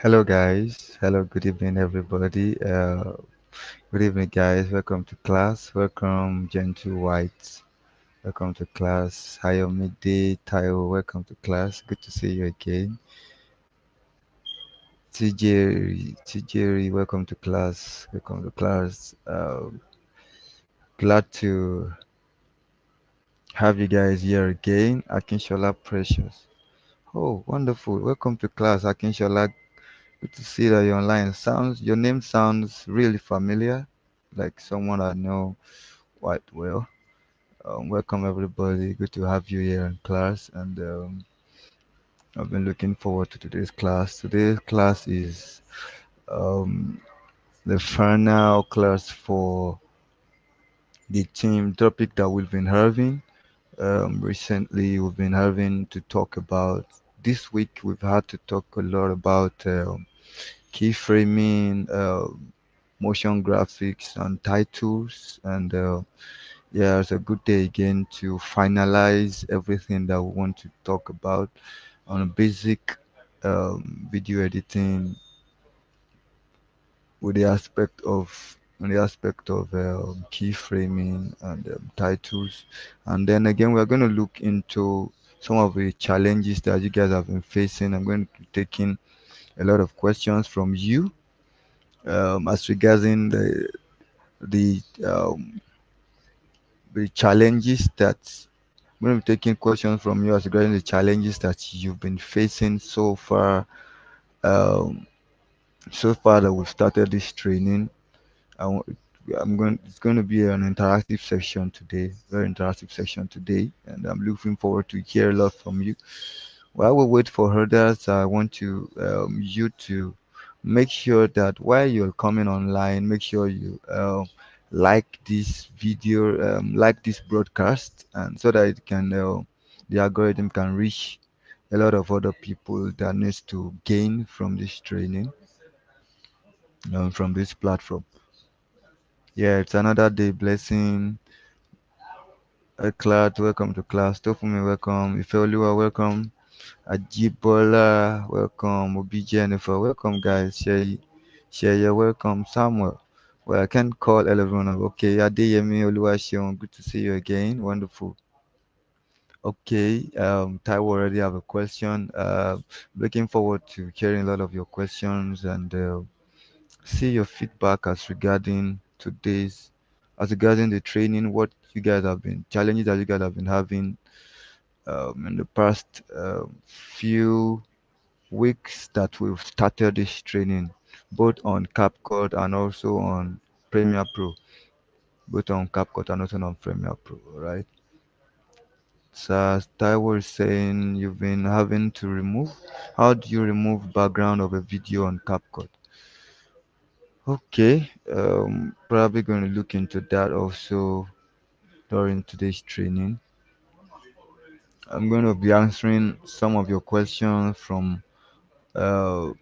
Hello guys. Hello, good evening everybody. Good evening guys. Welcome to class. Welcome Gentle White. Welcome to class. Hayo Midday Tayo. Welcome to class. Good to see you again. TJ, welcome to class. Welcome to class. Glad to have you guys here again. Akinshola Precious. Oh, wonderful. Welcome to class, Akinshola. Good to see that you're online. Your name sounds really familiar, like someone I know quite well. Welcome everybody. Good to have you here in class, and I've been looking forward to today's class. Today's class is um, the final class for the team topic that we've been having. Recently, we've been having to talk about. This week, we've had to talk a lot about keyframing, motion graphics, and titles. And yeah, it's a good day again to finalize everything that we want to talk about on a basic video editing with the aspect of keyframing and titles. And then again, we're going to look into some of the challenges that you guys have been facing. I'm going to be taking a lot of questions from you as regarding the the challenges that I'm going to be taking questions from you as regarding the challenges that you've been facing um, so far that we've started this training. I want, it's going to be an interactive section today, very interactive section today, and I'm looking forward to hear a lot from you. While we wait for others, I want you to make sure that while you're coming online, make sure you like this video, like this broadcast, and so that the algorithm can reach a lot of other people that needs to gain from this training, from this platform. Yeah, it's another day blessing. Clad, welcome to class. Tofumi, welcome. Ifeoluwa, welcome. Ajibola, welcome. Obi Jennifer, welcome, guys. Share, welcome. Samuel. Well, I can't call everyone. Okay, Adeyemi Oluwaseun, good to see you again. Wonderful. Okay, Taiwo already have a question. Looking forward to hearing a lot of your questions and see your feedback as regarding the training, what you guys have been, challenges that you guys have been having in the past few weeks that we've started this training, both on CapCut and also on Premiere Pro, both on CapCut and also on Premiere Pro, right? So as Taiwo is saying, you've been having to remove. How do you remove background of a video on CapCut? Okay, probably going to look into that also during today's training. I'm going to be answering some of your questions uh,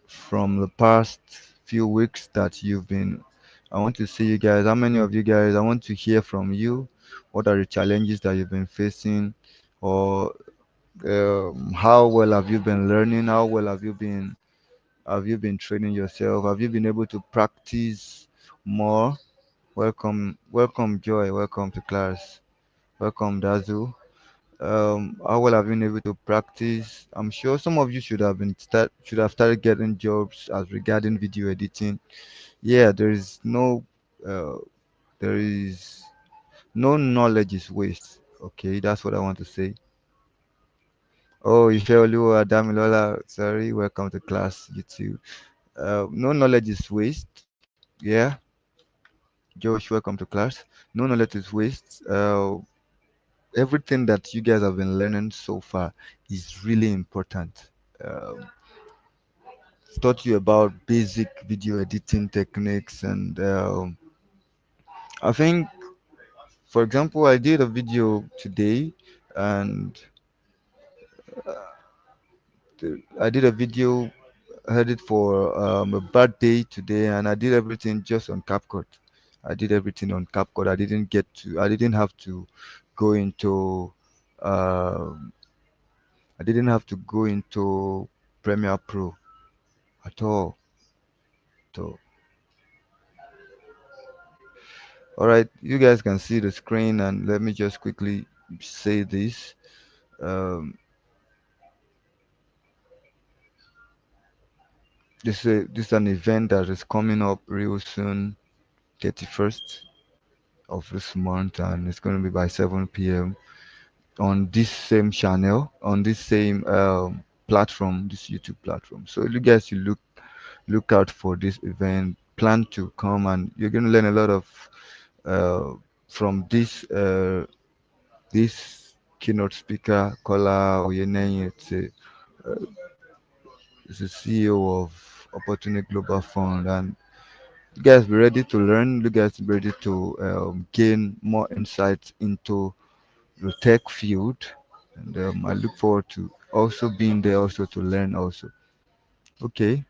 from the past few weeks that you've been. I want to see you guys. How many of you guys? I want to hear from you. What are the challenges that you've been facing, or how well have you been learning? How well have you been? Have you been training yourself? Have you been able to practice more? Welcome, Joy. Welcome to class. Welcome, Dazu. How well have you been able to practice? I'm sure some of you should have started getting jobs as regarding video editing. Yeah, uh, there is no knowledge is waste. Okay, that's what I want to say. Oh, Ifeoluwa Damilola, sorry, welcome to class, you too. No knowledge is waste. Yeah, Josh, welcome to class. No knowledge is waste. Everything that you guys have been learning so far is really important. Um, taught you about basic video editing techniques, and I think, for example, I did a video today, and I did a video headed for a birthday today, and I did everything just on CapCut. I did everything on CapCut. I didn't have to go into um I didn't have to go into Premiere Pro. at all. So, all right, you guys can see the screen, and let me just quickly say this. Um, this is an event that is coming up real soon, 31st of this month, and it's going to be by 7 p.m. on this same channel, on this same platform, this YouTube platform. So you guys, you look out for this event. Plan to come, and you're going to learn a lot of uh, from this keynote speaker, Kola Oyenenye. It's a CEO of Opportunity Global Fund, and you guys be ready to learn. You guys be ready to gain more insights into the tech field, and I look forward to also being there, also to learn. Also, okay.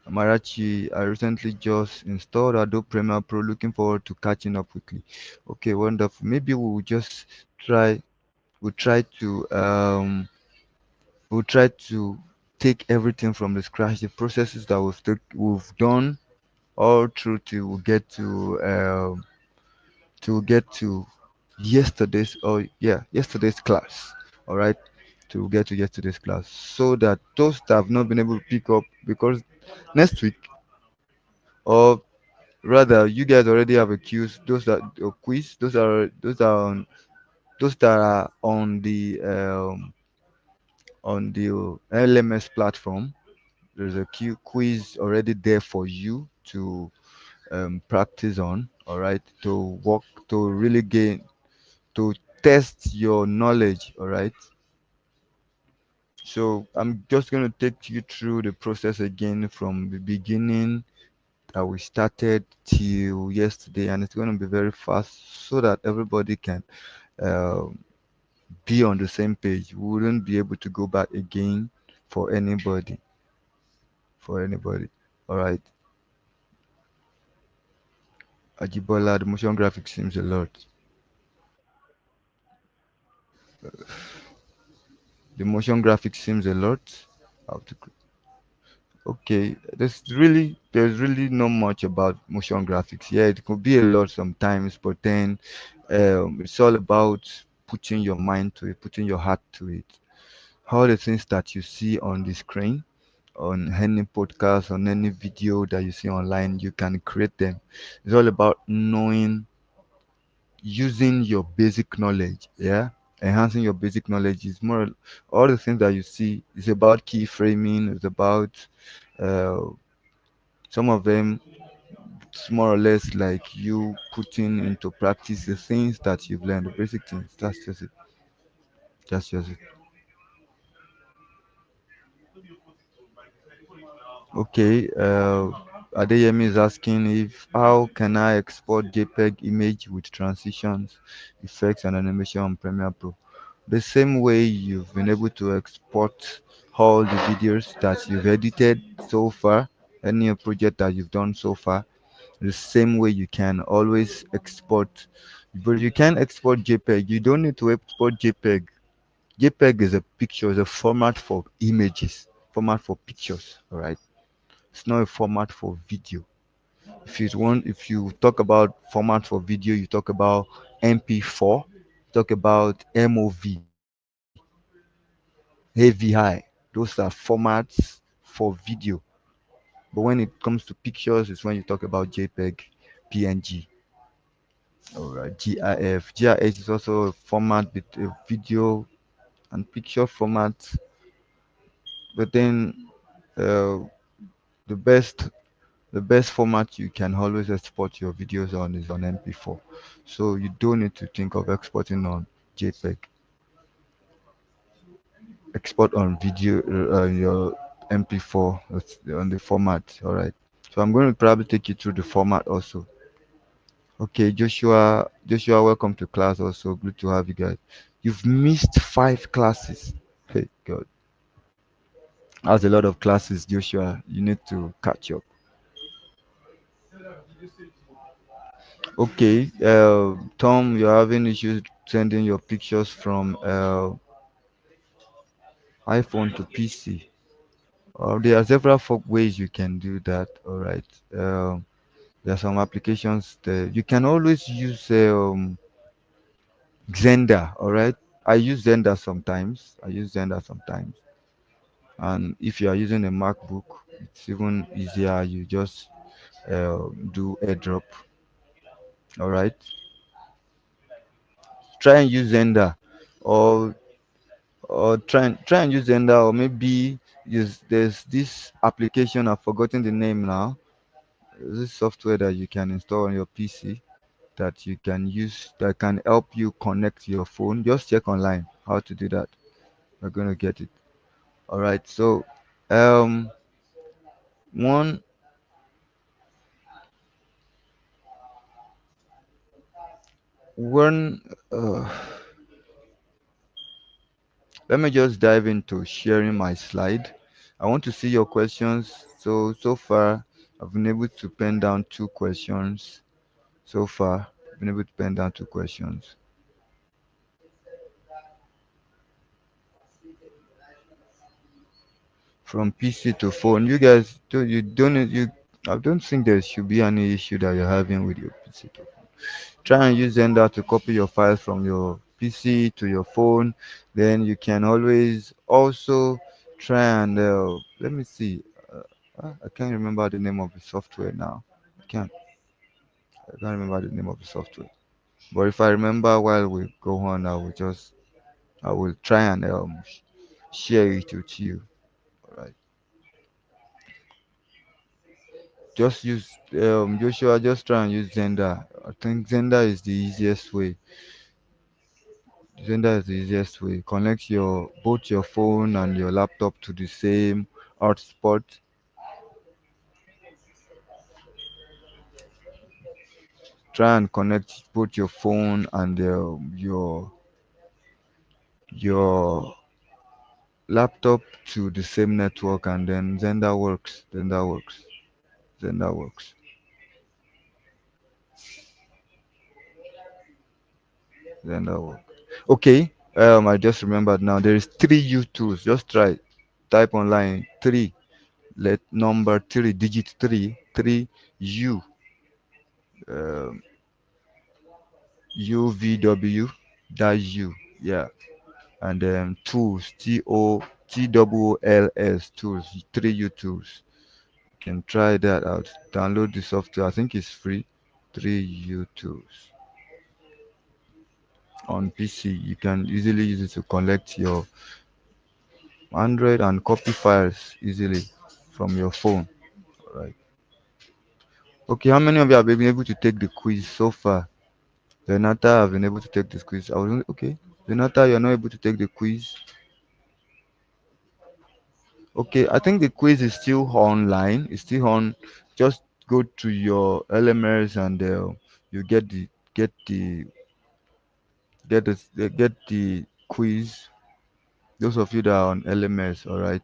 Amarachi, I recently just installed Adobe Premiere Pro. Looking forward to catching up quickly. Okay, wonderful. Maybe we will just try. We'll try to take everything from the scratch, the processes that we've done all through to yesterday's class. All right, to get to yesterday's class, so that those that have not been able to pick up, because next week, or rather, you guys already have a quiz. Those that are on the LMS platform. There's a quiz already there for you to practice on. All right, to work, to really gain, to test your knowledge. All right. So I'm just going to take you through the process again from the beginning that we started till yesterday, and it's going to be very fast so that everybody can uh, be on the same page. We wouldn't be able to go back again for anybody. For anybody. All right. Ajibola, the motion graphics seems a lot. The motion graphics seems a lot. How to Okay, there's really not much about motion graphics. Yeah, it could be a lot sometimes, but then it's all about putting your mind to it, putting your heart to it. All the things that you see on the screen, on any podcast, on any video that you see online, you can create them. It's all about knowing, using your basic knowledge. Yeah, enhancing your basic knowledge is more. All the things that you see is about keyframing. It's about uh, some of them, it's more or less like you putting into practice the things that you've learned, the basic things. That's just it. That's just it. Okay. Adeyemi is asking if how can I export JPEG image with transitions, effects, and animation on Premiere Pro? The same way you've been able to export all the videos that you've edited so far, any project that you've done so far, the same way you can always export. But you can export JPEG. You don't need to export JPEG. JPEG is a picture, is a format for images, format for pictures. All right. It's not a format for video. If you talk about format for video, you talk about MP4, talk about MOV, AVI. Those are formats for video. But when it comes to pictures, it's when you talk about JPEG, PNG. All right, GIF. GIF is also a format with a video and picture format. But then uh, the best the best format you can always export your videos on is on MP4. So you don't need to think of exporting on JPEG. Export on video your MP4 on the format. All right. So I'm going to probably take you through the format also. Okay, Joshua, welcome to class. Also, good to have you guys. You've missed 5 classes. Hey, God, that's a lot of classes, Joshua. You need to catch up. Okay, Tom, you're having issues sending your pictures from iPhone to PC. There are several ways you can do that. All right. There are some applications that you can always use Xender. All right. I use Xender sometimes. And if you are using a MacBook, it's even easier. You just do AirDrop. All right. Try and use Xender, or try and use Xender, or maybe use there's this application. I've forgotten the name now. This software that you can install on your PC that you can use that can help you connect your phone. Just check online how to do that. You're going to get it. All right. So, um, one one let me just dive into sharing my slide. I want to see your questions. So far, I've been able to pen down two questions. So far, I've been able to pen down two questions from PC to phone. You guys, you don't you. I don't think there should be any issue that you're having with your PC to phone. Try and use Zender to copy your files from your PC to your phone. Then you can always also try and let me see. I can't remember the name of the software now. I can't. I can't remember the name of the software. But if I remember while we go on, I will try and share it with you. All right. Just use Joshua. Just try and use Zender. I think Zender is the easiest way. Connect your both your phone and your laptop to the same hotspot. Try and connect both your phone and your laptop to the same network, and then Zender works. Zender works. Zender works. Okay. I just remembered now. There is three U tools. Just try. Type online three. Let number three, digit three, three U. Um, UVW dash U. Yeah. And then tools, TOOLS, tools, three U tools. You can try that out. Download the software. I think it's free. Three U tools on PC. You can easily use it to collect your Android and copy files easily from your phone. Right. Okay, how many of you have been able to take the quiz so far? Renata have been able to take this quiz. Okay. Renata, you're not able to take the quiz. Okay, I think the quiz is still online. It's still on. Just go to your LMS and you get the quiz. Those of you that are on LMS, all right,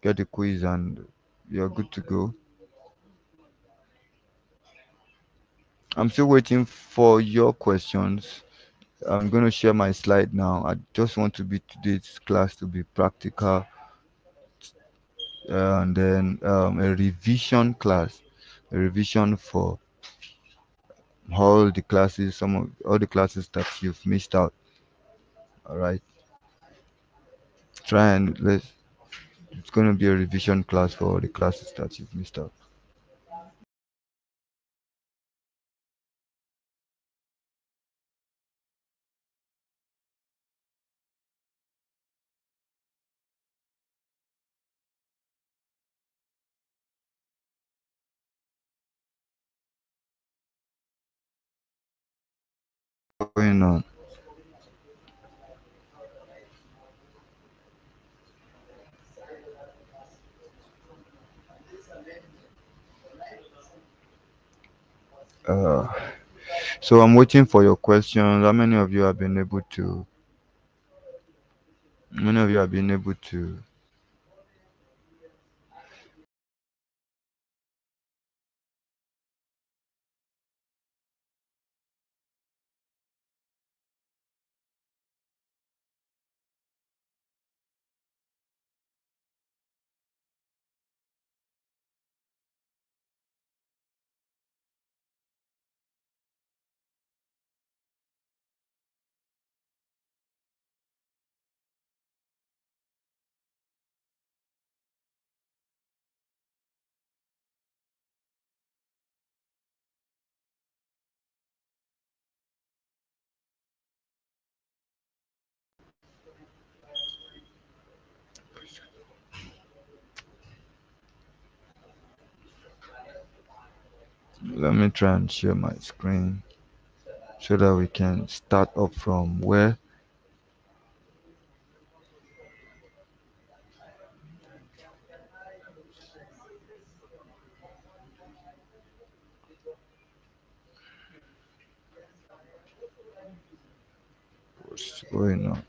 get the quiz and you're good to go. I'm still waiting for your questions. I'm going to share my slide now. I just want to be today's class to be practical, and then a revision class, a revision for all the classes, some of all the classes that you've missed out. All right, try and let's. It's going to be a revision class for all the classes that you've missed out. Going on. Uh, so I'm waiting for your questions. How many of you have been able to? How many of you have been able to? Let me try and share my screen so that we can start up from where was going on.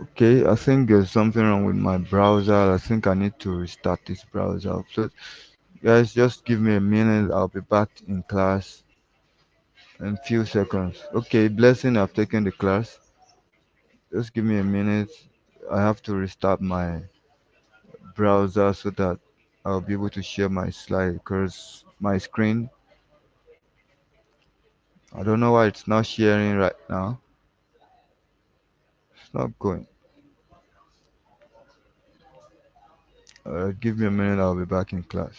Okay, I think there's something wrong with my browser. I think I need to restart this browser. So, guys, just give me a minute. I'll be back in class in few seconds. Okay, blessing. I've taken the class. Just give me a minute. I have to restart my browser so that I'll be able to share my slide because my screen, I don't know why it's not sharing right now. It's not going. Give me a minute. I'll be back in class.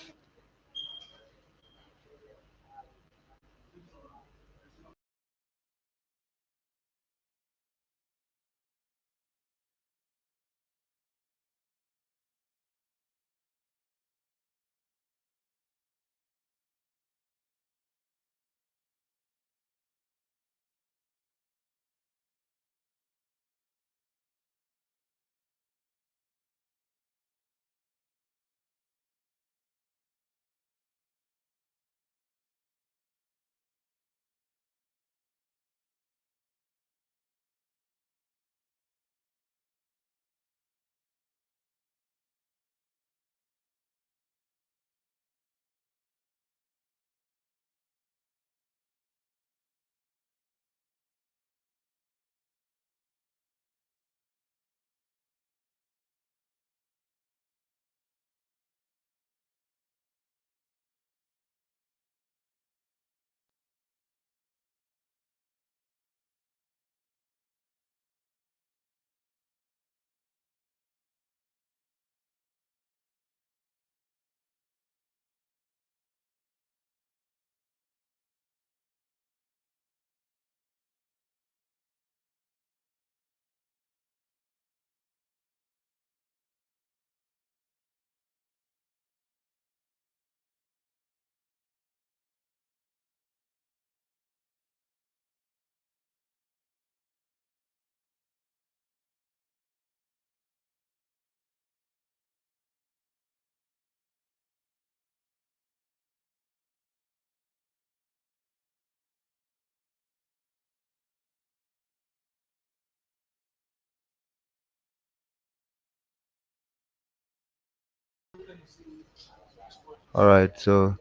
All right. So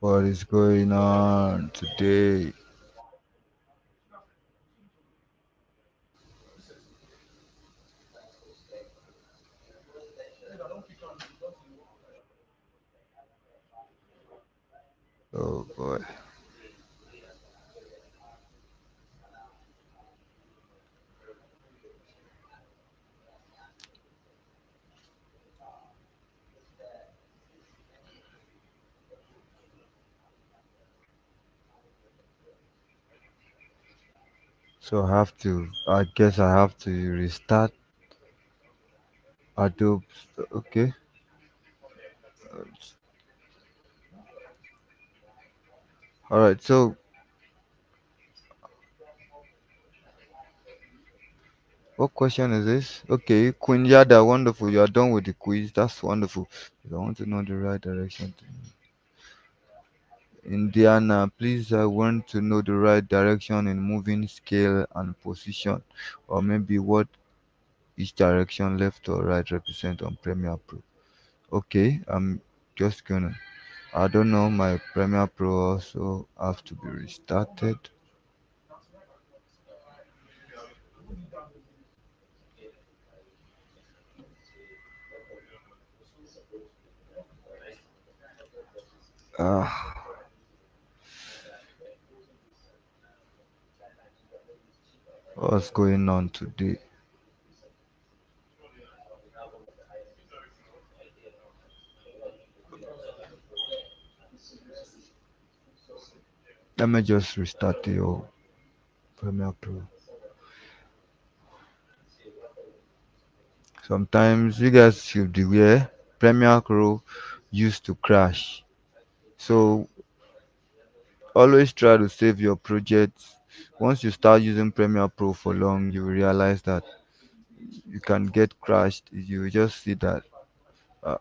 what is going on today? Oh boy. So I guess I have to restart Adobe. Okay. All right. So what question is this? Okay, Queen Yada, wonderful. You are done with the quiz. That's wonderful. If I want to know the right direction. Indiana, please, I want to know the right direction in moving scale and position, or maybe what each direction left or right represent on Premiere Pro. Okay, I'm just gonna. I don't know. My Premiere Pro also have to be restarted. Ah, what's going on today? Let me just restart the whole Premiere Pro. Sometimes you guys should be aware Premiere Pro used to crash. So always try to save your projects. Once you start using Premiere Pro for long, you will realize that you can get crashed. You just see that uh,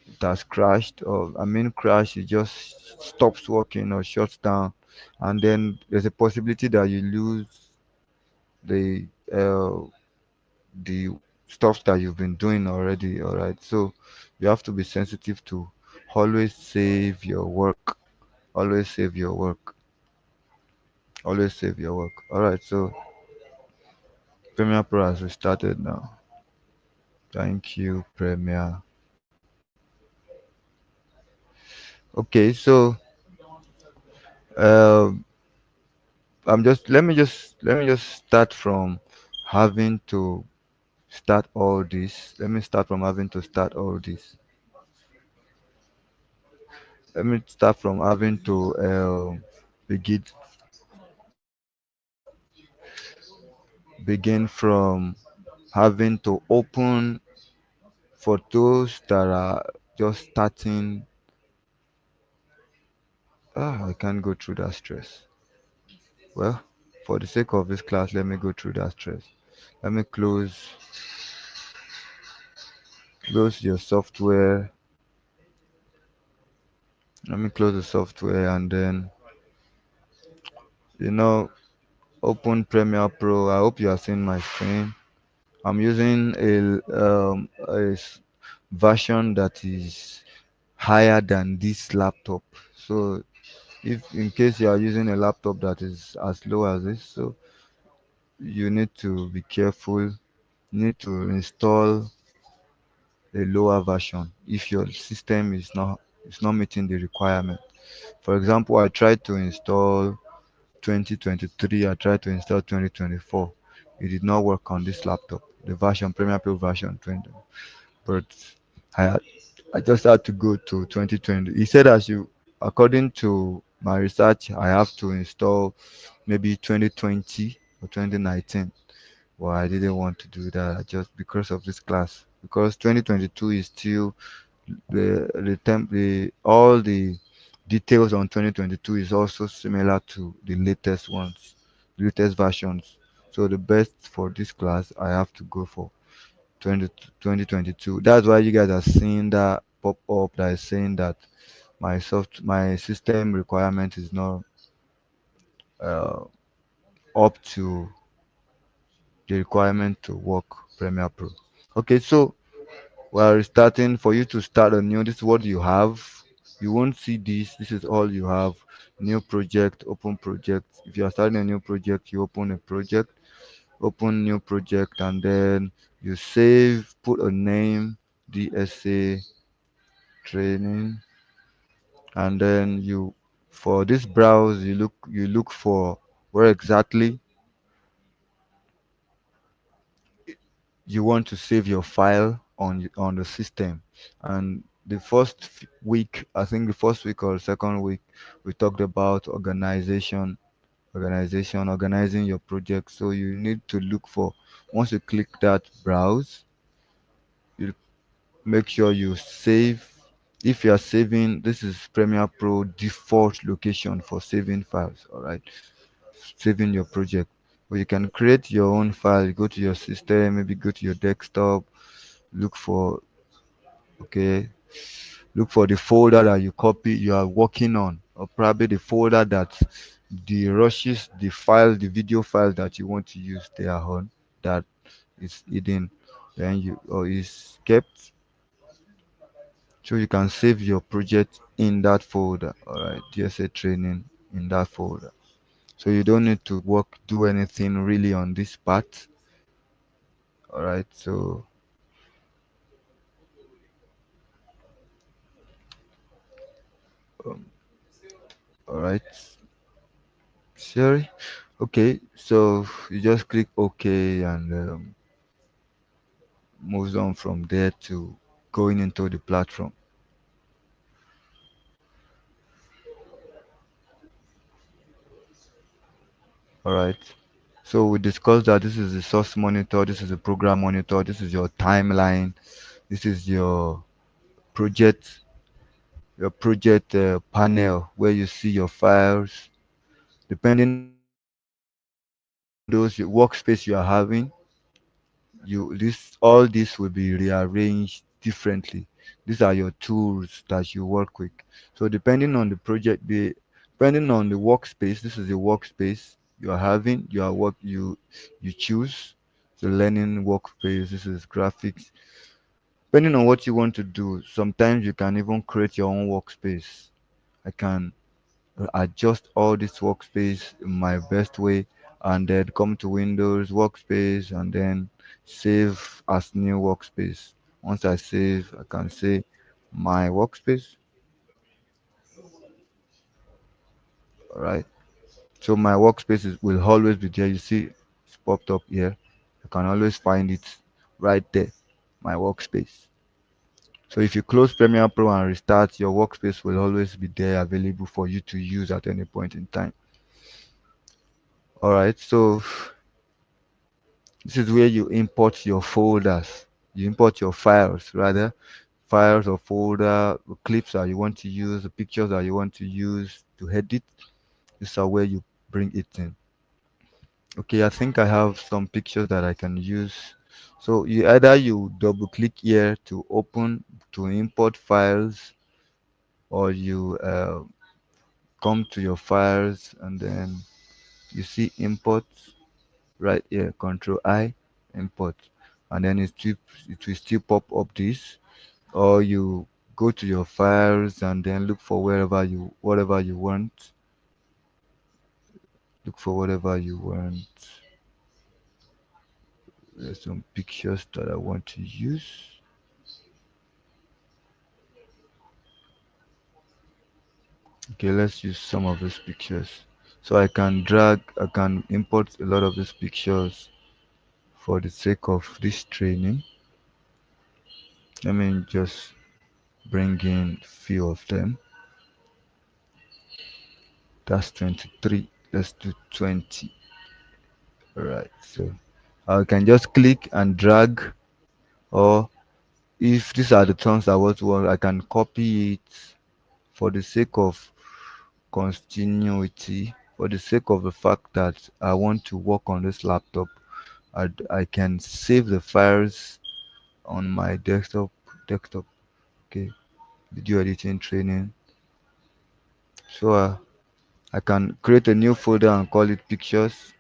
it has crashed, or I mean, crash. It just stops working or shuts down, and then there's a possibility that you lose the uh, the stuff that you've been doing already. All right, so you have to be sensitive to always save your work. Always save your work. Always save your work. All right, so Premiere Pro has restarted now. Thank you, Premiere. Okay, so um, let me just start from having to start all this. Let me start from having to start all this. Let me start from having to begin begin from having to open for those that are just starting. I can't go through that stress. Well, for the sake of this class, let me go through that stress. Let me close your software. Let me close the software and then you know open Premiere Pro. I hope you are seeing my screen. I'm using version that is higher than this laptop. So if in case you are using a laptop that is as low as this, so you need to be careful. You need to install a lower version if your system is not meeting the requirement. For example, I tried to install 2023, I tried to install 2024. It did not work on this laptop, the version Premiere Pro version 20. But I had, I just had to go to 2020. He said according to my research, I have to install maybe 2020 or 2019. Well, I didn't want to do that just because of this class. Because 2022 is still the all the details on 2022 is also similar to the latest ones, latest versions. So the best for this class, I have to go for 2022. That's why you guys are seeing that pop up that is saying that my system requirement is not uh, up to the requirement to work Premiere Pro. Okay, so we're starting. For you to start a new, this is what you have. You won't see this is all you have. New project, open project. If you are starting a new project, you open a project, open new project, and then you save, put a name, DSA training, and then for this browse you look for where exactly you want to save your file on the system. And the week, I think the first week or second week, we talked about organizing your project. So you need to look for, once you click that browse, you make sure you save. If you are saving, this is Premiere Pro default location for saving files. All right, saving your project. But you can create your own file. Go to your system, maybe go to your desktop, look for okay, look for the folder that you are working on, or probably the folder that the video file that you want to use they are on, that is hidden, then you or is kept, so you can save your project in that folder. All right, DSA training in that folder. So you don't need to do anything really on this part. All right, so um, all right, sorry. Okay, so you just click OK and moves on from there to going into the platform. All right. So we discussed that this is the source monitor, this is the program monitor, this is your timeline, this is project, your project panel where you see your files. Depending on those workspace you are having, all this will be rearranged differently. These are your tools that you work with. So depending on the workspace, this is the workspace you are having. You choose the learning workspace. This is graphics. Depending on what you want to do, sometimes you can even create your own workspace. I can adjust all this workspace in my best way, and then come to Windows workspace and then save as new workspace. Once I save, I can say my workspace. All right. So my will always be there. You see it's popped up here. You can always find it right there, my workspace. So if you close Premiere Pro and restart, your workspace will always be there available for you to use at any point in time. All right. So this is where you import your folders. You import your files, rather, files or folder, the clips that you want to use, the pictures that you want to use to edit. These are where you bring it in. Okay, I think I have some pictures that I can use. So you double click here to open to import files, or you come to your files and then you see import right here, Control I, import, and then it will still pop up this, or you go to your files and then look for whatever you want. Look for whatever you want. There's some pictures that I want to use. Okay, let's use some of these pictures. So I can import a lot of these pictures for the sake of this training. Let me just bring in few of them. That's 23. Let's do 20. All right. So I can just click and drag, or if these are the terms I want, I can copy it for the sake of continuity, for the sake of the fact that I want to work on this laptop. I can save the files on my desktop. Okay, video editing training. So I can create a new folder and call it pictures.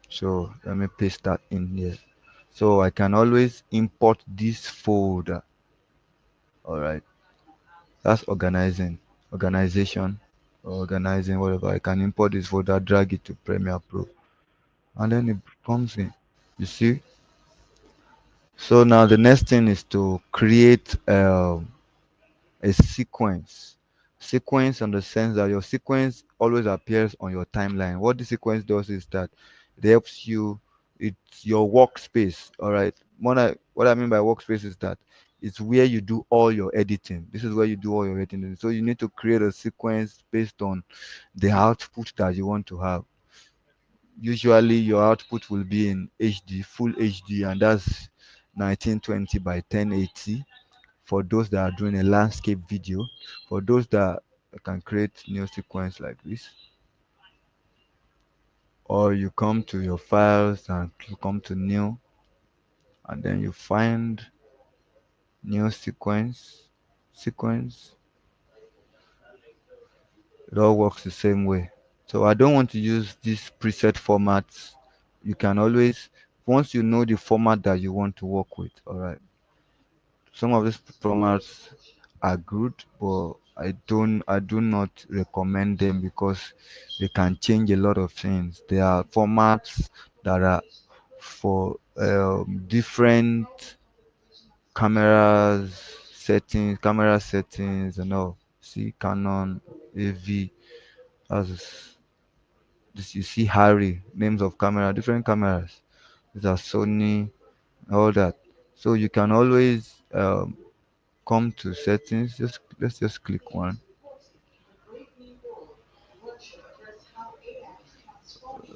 So let me paste that in here. So I can always import this folder. All right, that's organization, organizing, whatever. I can import this folder, drag it to Premiere Pro, and then it comes in. You see. So now the next thing is to create a sequence in the sense that your sequence always appears on your timeline. What the sequence does is that it helps you, it's your workspace. All right, what I mean by workspace is that it's where you do all your editing. This is where you do all your editing. So you need to create a sequence based on the output that you want to have. Usually your output will be in HD, full HD, and that's 1920 by 1080 for those that are doing a landscape video. For those that can create new sequence like this, or you come to your files and come to new, and then you find new sequence. It all works the same way. So I don't want to use these preset formats. You can always, once you know the format that you want to work with, all right, some of these formats are good, but I do not recommend them because they can change a lot of things. There are formats that are for different cameras camera settings and all. See Canon, AV, as this you see Harry, names of camera, different cameras. These are Sony, all that. So you can always come to settings. Let's just click one.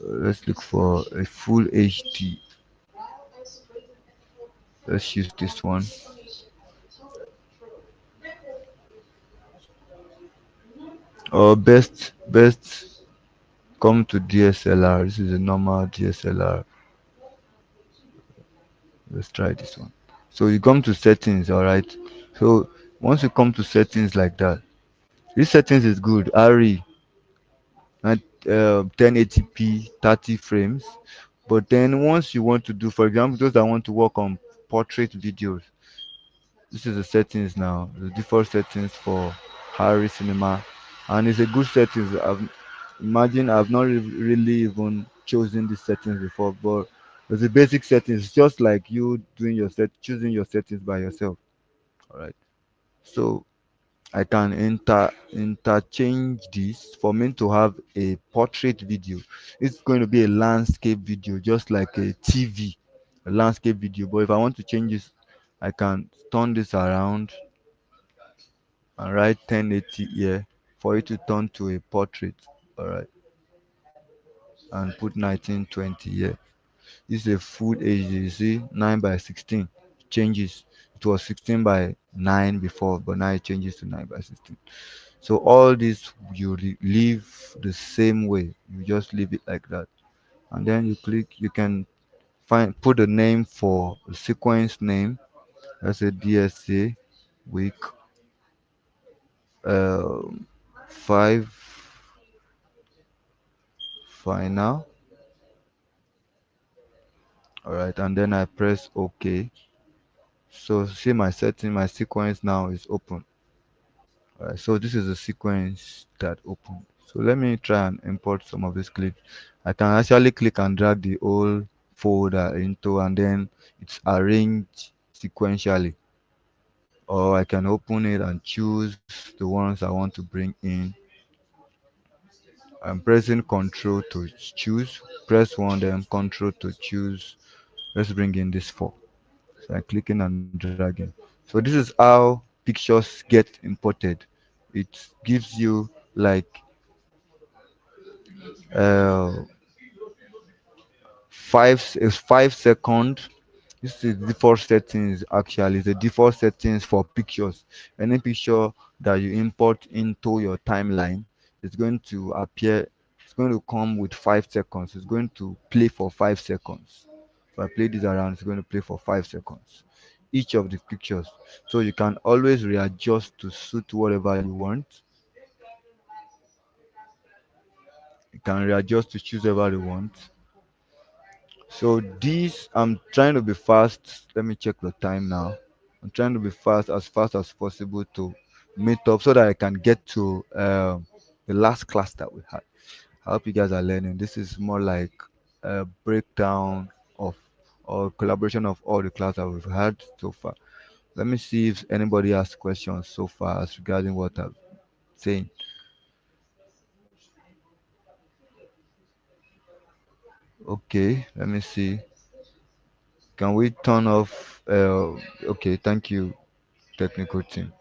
Let's look for a full HD. Let's use this one. Or best come to DSLR. This is a normal DSLR. Let's try this one. So you come to settings, all right. So once you come to settings like that, this settings is good. RE at 1080p 30 frames. But then once you want to do, for example, those that want to work on portrait videos, this is the settings now, the default settings for Harry Cinema, and it's a good settings. I've not really even chosen these settings before, but it's a basic settings. It's just like you doing your choosing your settings by yourself. All right. So I can interchange this for me to have a portrait video. It's going to be a landscape video, just like a TV, a landscape video. But if I want to change this, I can turn this around and write 1080 here for it to turn to a portrait. All right, and put 1920 here. This is a full HD. You see, 9 by 16 changes. It was 16 by 9 before, but now it changes to 9 by 16. So all this you leave the same way. You just leave it like that, and then you click. You can find put a name for the sequence name. Let's say DSA week uh, 5 final. All right, and then I press OK. So see my setting, my sequence now is open. All right, so this is the sequence that opened. So let me try and import some of these clips. I can actually click and drag the whole folder into, and then it's arranged sequentially. Or I can open it and choose the ones I want to bring in. I'm pressing Control to choose. Press one, then Control to choose. Let's bring in this four. So I'm clicking and dragging. So this is how pictures get imported. It gives you like uh, 5 second. This is the default settings. Actually, the default settings for pictures. Any picture that you import into your timeline is going to appear. It's going to come with 5 seconds. It's going to play for 5 seconds. If I play this around, it's going to play for 5 seconds. Each of the pictures. So you can always readjust to suit whatever you want. You can readjust to choose whatever you want. So this, I'm trying to be fast. Let me check the time now. I'm trying to be fast as possible to meet up so that I can get to the last class that we had. I hope you guys are learning. This is more like a breakdown of or collaboration of all the class that we've had so far. Let me see if anybody has questions so far as regarding what I'm saying. Okay, let me see. Can we turn off? Okay, thank you, technical team.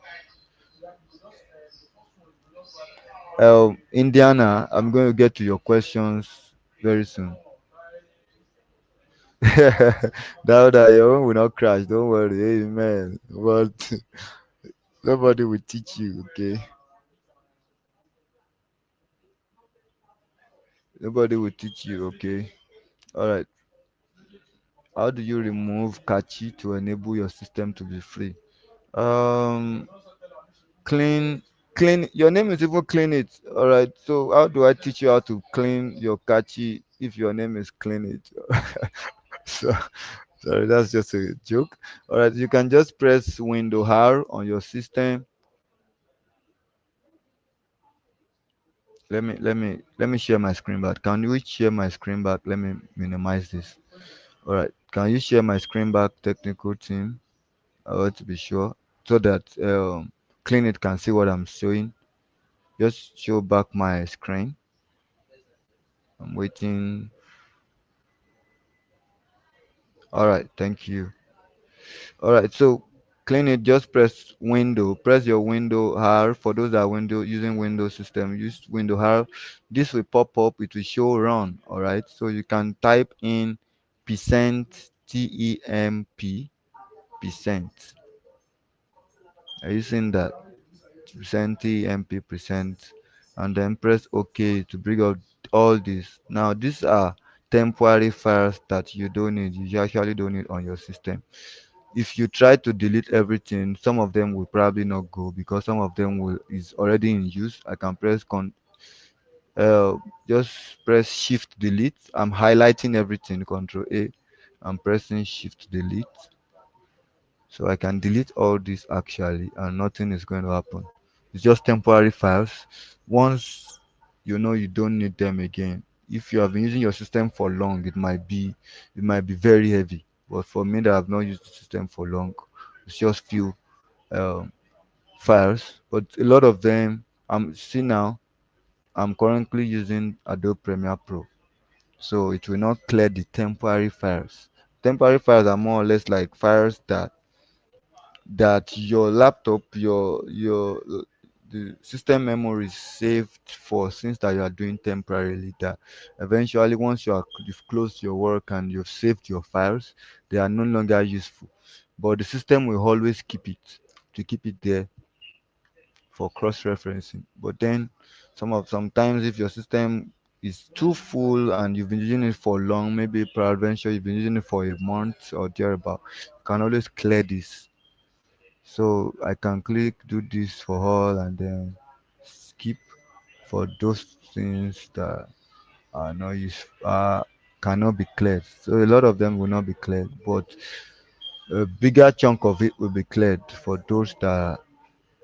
Indiana, I'm going to get to your questions very soon. That your own will not crash. Don't worry, amen. But nobody will teach you, okay? Nobody will teach you, okay? All right. How do you remove cache to enable your system to be free? Um, clean, clean. Your name is even clean it. All right. So how do I teach you how to clean your cache if your name is clean it? So sorry, that's just a joke. All right, you can just press Window R on your system. Let me share my screen back. Can you share my screen back? Let me minimize this. All right, can you share my screen back, technical team? I want to be sure so that Clean it can see what I'm showing. Just show back my screen. I'm waiting. All right, thank you. All right, so clean it, just press window, press your window R. For those that are window using Windows system, use window R. This will pop up, it will show run. All right, so you can type in percent temp percent. Are you seeing that? Percent temp percent, and then press OK to bring up all this. Now these are temporary files that you don't need, you actually don't need on your system. If you try to delete everything, some of them will probably not go because some of them will is already in use. I can press uh just press shift delete. I'm highlighting everything, control A. I'm pressing shift delete, so I can delete all this actually, and nothing is going to happen. It's just temporary files. Once you know you don't need them again, if you have been using your system for long, it might be very heavy. But for me that have not used the system for long, it's just few um, files. But a lot of them, see now, I'm currently using Adobe Premiere Pro, so it will not clear the temporary files. Temporary files are more or less like files that your laptop, the system memory is saved for things that you are doing temporarily, that eventually once you've closed your work and you've saved your files, they are no longer useful. But the system will always keep it there for cross-referencing. But then sometimes if your system is too full and you've been using it for long, maybe peradventure you've been using it for a month or thereabout, you can always clear this. So I can click do this for all and then skip for those things that are not use cannot be cleared. So a lot of them will not be cleared, but a bigger chunk of it will be cleared for those that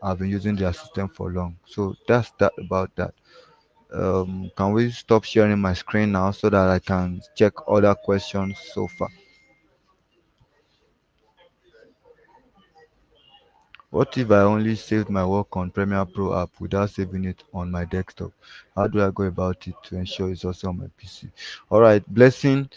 have been using their system for long. So that's that about that. Can we stop sharing my screen now so that I can check other questions so far? What if I only saved my work on Premiere Pro app without saving it on my desktop? How do I go about it to ensure it's also on my PC? All right, Blessing.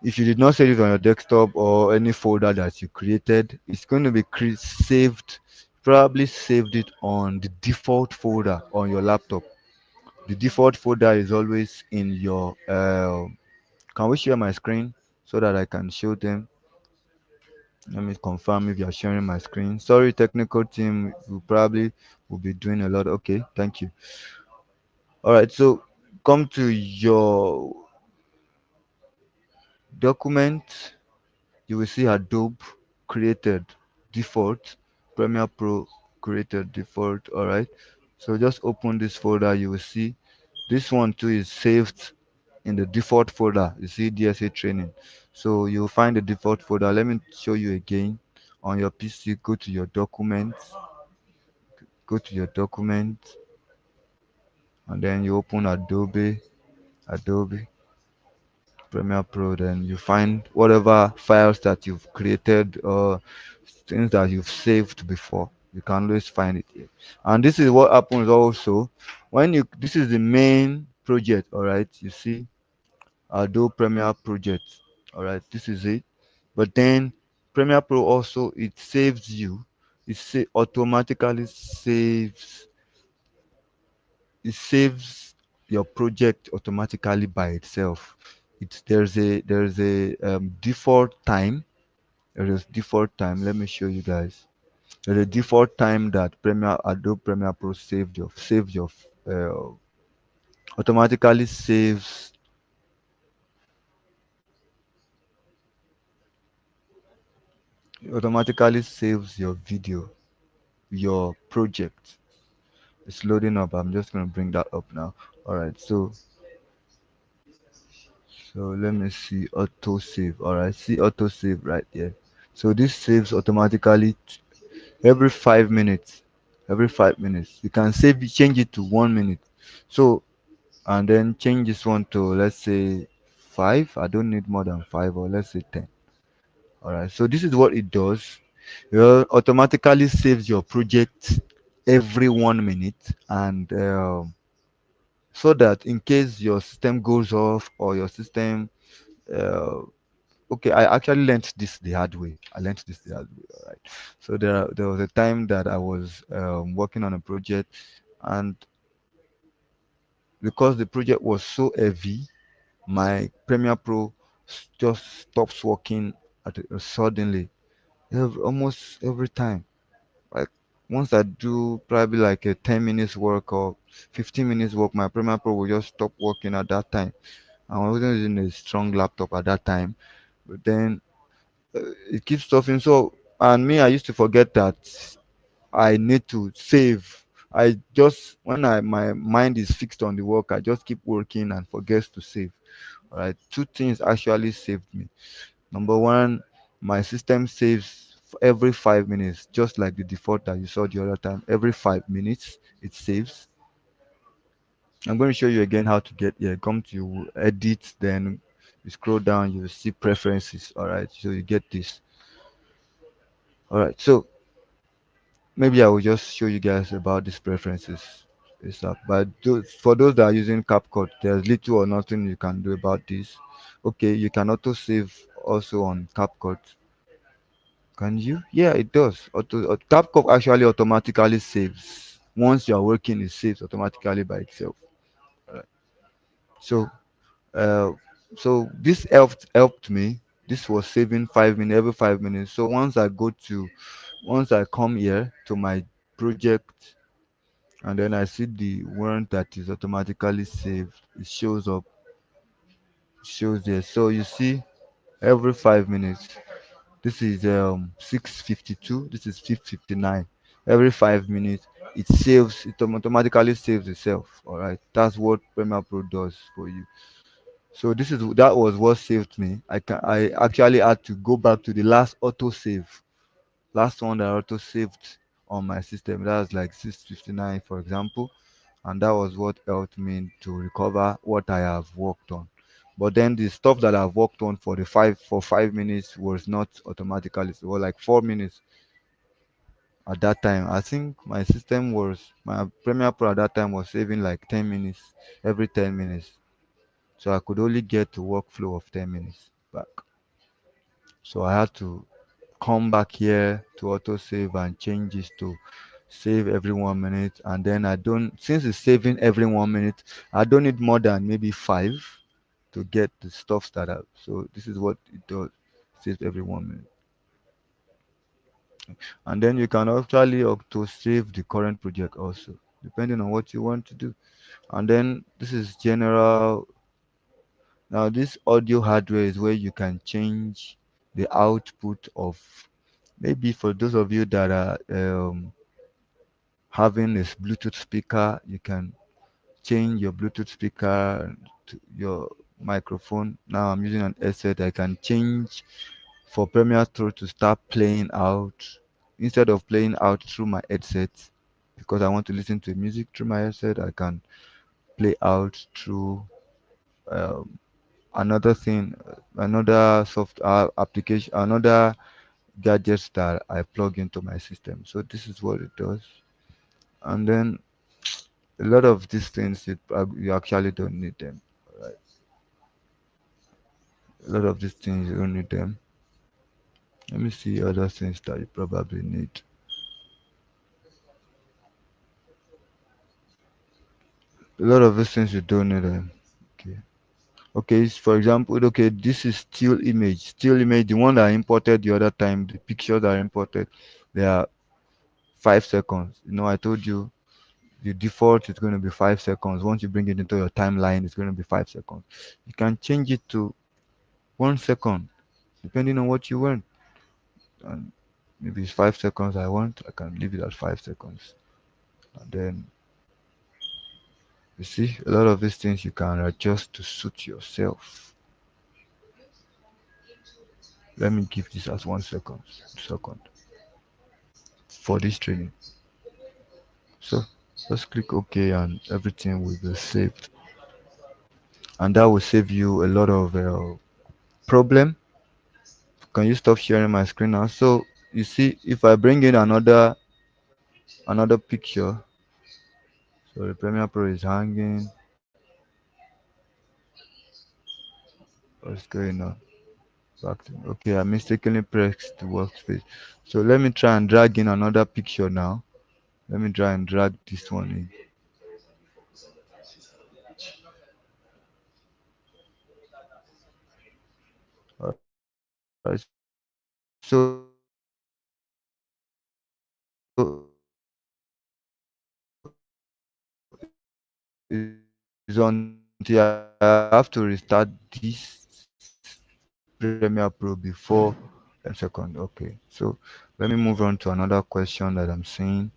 If you did not save it on your desktop or any folder that you created, it's going to be saved. Probably saved it on the default folder on your laptop. The default folder is always in your. Can we share my screen so that I can show them? Let me confirm if you're sharing my screen. Sorry, technical team, you probably will be doing a lot. Okay, thank you. All right, so come to your document. You will see Adobe created default, Premiere Pro created default. All right, so just open this folder. You will see this one too is saved in the default folder. You see DSA training. So you'll find the default folder. Let me show you again. On your PC, go to your documents, and then you open Adobe Premiere Pro. Then you find whatever files that you've created or things that you've saved before. You can always find it here. And this is what happens also when you. This is the main project. All right, you see Adobe Premiere project. All right, this is it. But then Premiere Pro also it saves you. Automatically saves your project automatically by itself. There's a default time. There is default time. Let me show you guys. There's a default time that Adobe Premiere Pro saved your uh, automatically saves your video, your project. It's loading up. I'm just gonna bring that up now. All right. So let me see auto save. All right. See auto save right there. So this saves automatically every 5 minutes. Every 5 minutes, you can change it to 1 minute. So and then change this one to let's say five. I don't need more than five, or let's say 10. All right. So this is what it does. It automatically saves your project every 1 minute, and so that in case your system goes off or your system uh, okay, I actually learnt this the hard way. I learnt this the hard way. All right. So there was a time that I was working on a project, and because the project was so heavy, my Premiere Pro just stops working suddenly, almost every time. Like once I do probably like a 10 minutes work or 15 minutes work, my Premiere Pro will just stop working at that time. I wasn't using a strong laptop at that time, but then it keeps stopping. So, and me, I used to forget that I need to save. I just when I my mind is fixed on the work, I just keep working and forget to save. All right, two things actually saved me. Number one, my system saves every 5 minutes, just like the default that you saw the other time. Every 5 minutes, it saves. I'm going to show you again how to get here. Come to edit, then you scroll down, you will see preferences. All right, so you get this. All right, so maybe I will just show you guys about these preferences. But for those that are using CapCut, there's little or nothing you can do about this. Okay, you can auto save also on CapCut. Can you? Yeah, it does. CapCut actually automatically saves. Once you are working, it saves automatically by itself. Alright. So, uh, so this helped me. This was saving 5 minutes every 5 minutes. So once I come here to my project, and then I see the one that is automatically saved, it shows up, shows there. So you see, every 5 minutes. This is 6:52. This is 5:59. Every 5 minutes, it saves. It automatically saves itself. All right, that's what Premiere Pro does for you. So that was what saved me. I actually had to go back to the last auto save, last one that auto saved on my system. That was like 6:59, for example, and that was what helped me to recover what I have worked on. But then the stuff that I've worked on for 5 minutes was not automatically. It was like 4 minutes at that time. I think my Premiere Pro at that time was saving like 10 minutes every 10 minutes. So I could only get to workflow of 10 minutes back. So I had to come back here to auto save and change this to save every 1 minute. And then since it's saving every 1 minute, I don't need more than maybe five to get the stuff started. So this is what it does, saves every 1 minute. And then you can actually auto save the current project also, depending on what you want to do. And then this is general. Now this audio hardware is where you can change the output of, maybe for those of you that are having this Bluetooth speaker, you can change your Bluetooth speaker to your microphone. Now I'm using an headset. I can change for Premiere Pro to start playing out instead of playing out through my headset, because I want to listen to music through my headset. I can play out through um, another thing, another soft application, another gadgets that I plug into my system. So this is what it does. And then a lot of these things you actually don't need them. Right? A lot of these things you don't need them. Let me see other things that you probably need. A lot of these things you don't need them. Okay. Okay, for example, okay, this is still image. Still image, the one that I imported the other time, the picture that I imported, they are 5 seconds. I told you the default is going to be 5 seconds. Once you bring it into your timeline, it's going to be 5 seconds. You can change it to 1 second, depending on what you want. And maybe it's 5 seconds I want, I can leave it at 5 seconds. And then you see a lot of these things you can adjust to suit yourself. Let me give this as 1 second for this training. So just click OK and everything will be saved. And that will save you a lot of problem. Can you stop sharing my screen now? So you see, if I bring in another picture, so the Premiere Pro is hanging. What's going on? Back to, okay, I mistakenly pressed the workspace. So let me try and drag in another picture now. Let me try and drag this one in. Alright, so is until I have to restart this Premiere Pro before 10 seconds. Okay, so let me move on to another question that I'm seeing.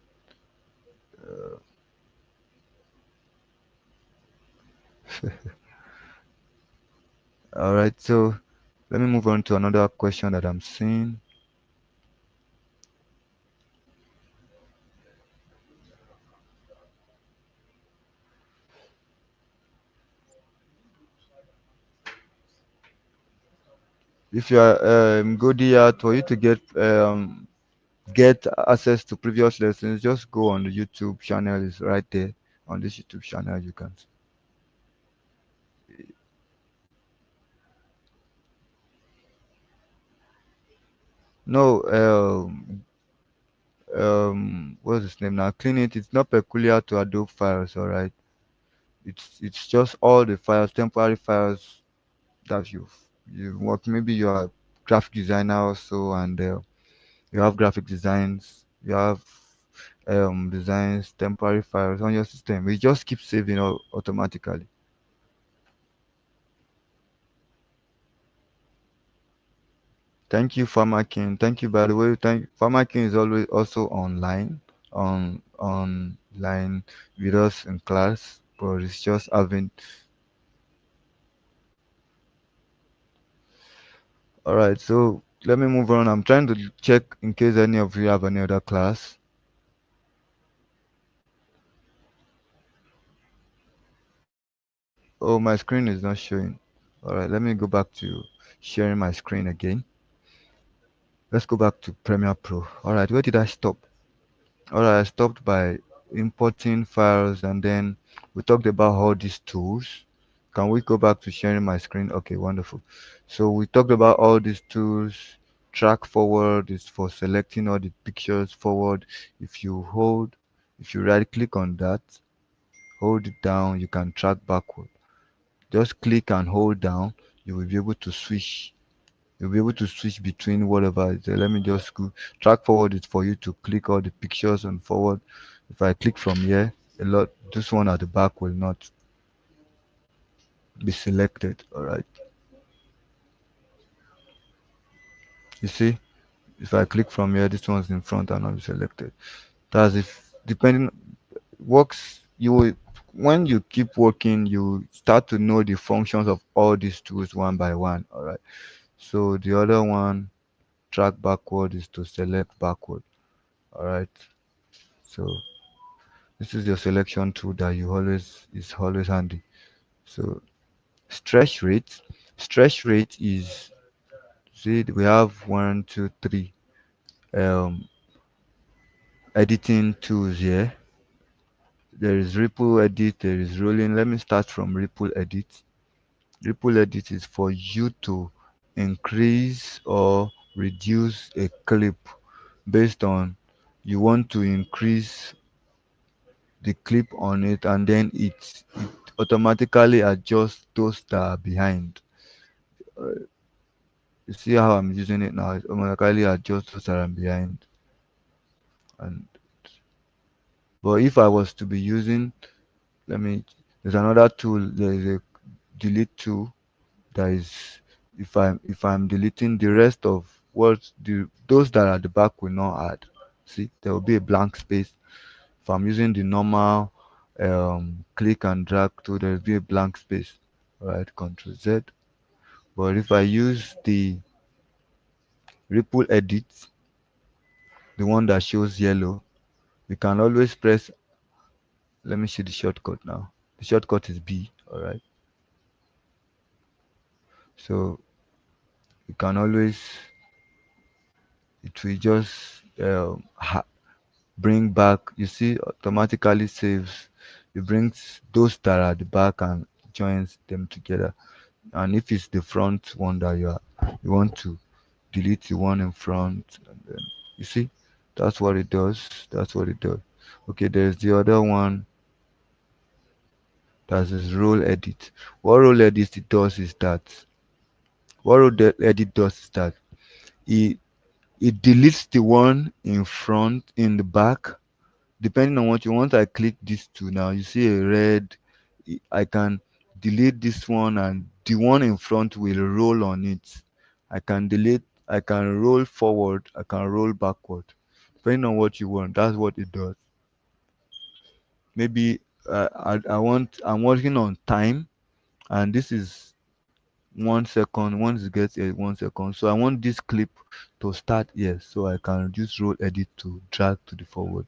All right, so let me move on to another question that I'm seeing. If you are good here for you to get access to previous lessons, just go on the YouTube channel. Is right there on this YouTube channel. You can. No, what's his name now? Clean it. It's not peculiar to Adobe files. All right. It's just all the files, temporary files that you work. Maybe you are graphic designer also, and you have graphic designs. You have designs, temporary files on your system. We just keep saving automatically. Thank you, Farmer King. Thank you, by the way. Thank Farmer King is always also online with us in class, but it's just having. All right, so let me move on. I'm trying to check in case any of you have any other class. Oh, my screen is not showing. All right, let me go back to sharing my screen again. Let's go back to Premiere Pro. All right, where did I stop? All right, I stopped by importing files, and then we talked about all these tools. Can we go back to sharing my screen? Okay, wonderful. So we talked about all these tools. Track forward is for selecting all the pictures forward. If you hold, if you right click on that, hold it down, you can track backward. Just click and hold down, you will be able to switch. You'll be able to switch between whatever is there. Let me just go. Track forward is for you to click all the pictures on forward. If I click from here, a lot, this one at the back will not be selected. All right. You see, if I click from here, this one's in front and not be selected. That's if depending works. You will when you keep working, you start to know the functions of all these tools one by one. All right. So the other one, track backward, is to select backward. All right. So this is your selection tool that you always is always handy. So stretch rate. Stretch rate is, see, we have one, two, three um editing tools here. There is ripple edit, there is rolling. Let me start from ripple edit. Ripple edit is for you to increase or reduce a clip based on you want to increase the clip on it, and then it automatically adjusts those that are behind. You see how I'm using it now? It automatically adjusts those that are behind. And but if I was to be using, let me. There's another tool. There is a delete tool that is, if I'm deleting the rest of what the those that are at the back will not add. See, there will be a blank space. If I'm using the normal click and drag tool, there will be a blank space. All right, Control Z. But if I use the ripple edit, the one that shows yellow, we can always press. Let me see the shortcut now. The shortcut is B. All right. So you can always, it will just bring back. You see, automatically saves. It brings those that are at the back and joins them together. And if it's the front one that you want to delete the one in front, and then you see, that's what it does. That's what it does. Okay, there's the other one that is role edit. What role edit it does is that what edit does is that it it deletes the one in front, in the back, depending on what you want. I click these two now, you see a red. I can delete this one, and the one in front will roll on it. I can delete, I can roll forward, I can roll backward, depending on what you want. That's what it does. Maybe I'm working on time, and this is 1 second. Once it gets at 1 second, so I want this clip to start here, so I can just roll edit to drag to the forward.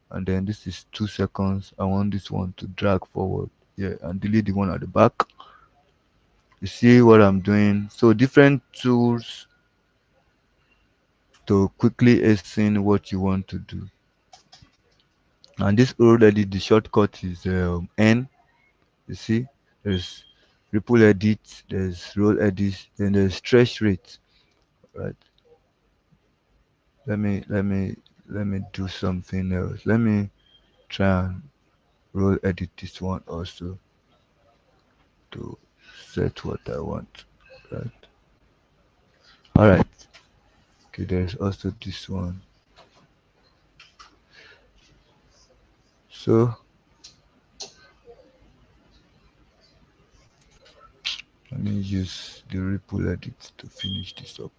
And then this is 2 seconds, I want this one to drag forward, yeah, and delete the one at the back. You see what I'm doing? So different tools to quickly hasten what you want to do. And this roll edit, the shortcut is N. You see, there's ripple edit, there's roll edit, then there's stretch rate, right? Let me do something else. Let me try and roll edit this one also to set what I want. Right. Alright. Okay, there's also this one. So let me use the ripple edit to finish this up.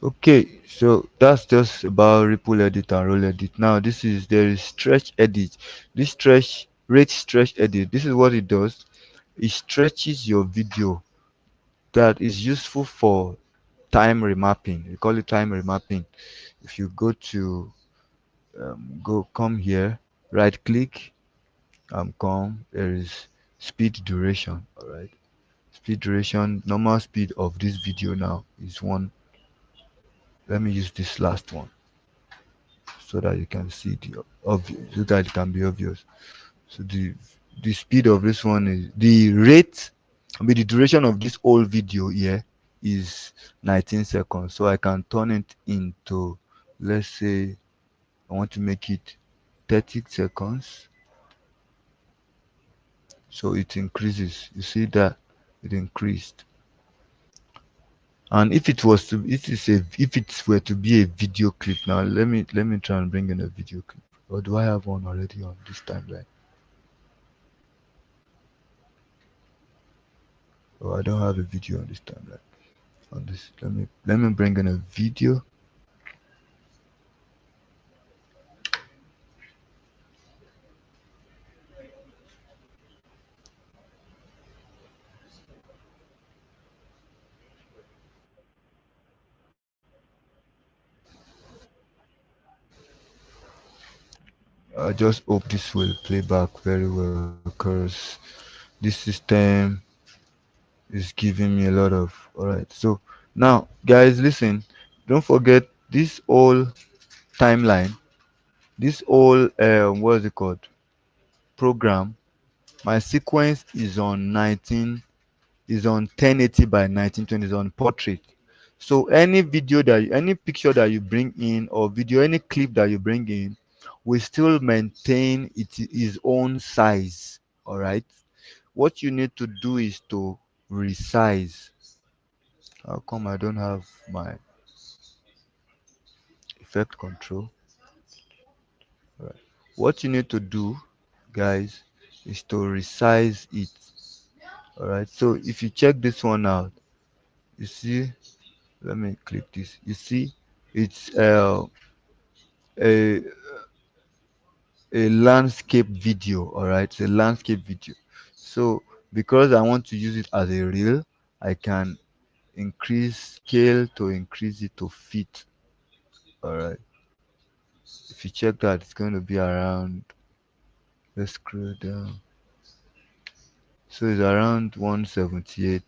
Okay, so that's just about ripple edit and roll edit. Now this is there is stretch edit. This stretch edit. This is what it does. It stretches your video. That is useful for time remapping. We call it time remapping. If you go to come here, right click, come, there is speed duration. All right, speed duration, normal speed of this video now is one. Let me use this last one so that you can see the obvious, so that it can be obvious. So the speed of this one is the rate. I mean the duration of this whole video here is 19 seconds. So I can turn it into, let's say I want to make it 30 seconds. So it increases. You see that it increased. And if it were to be a video clip, now let me try and bring in a video clip. Or do I have one already on this timeline? Oh, I don't have a video on this timeline. On this, let me bring in a video. I just hope this will play back very well because this system is giving me a lot of. Alright, so now guys, listen, don't forget this whole timeline, this whole what is it called, program. My sequence is on 1080 by 1920, is on portrait. So any video that any picture that you bring in, or video, any clip that you bring in, will still maintain its own size. All right, what you need to do is to resize. How come I don't have my effect control? All right, what you need to do, guys, is to resize it. All right, so if you check this one out, you see, let me click this. You see, it's a a landscape video. All right, it's a landscape video. So because I want to use it as a reel, I can increase scale to increase it to fit. All right, if you check that, it's going to be around, let's scroll down, so it's around 178.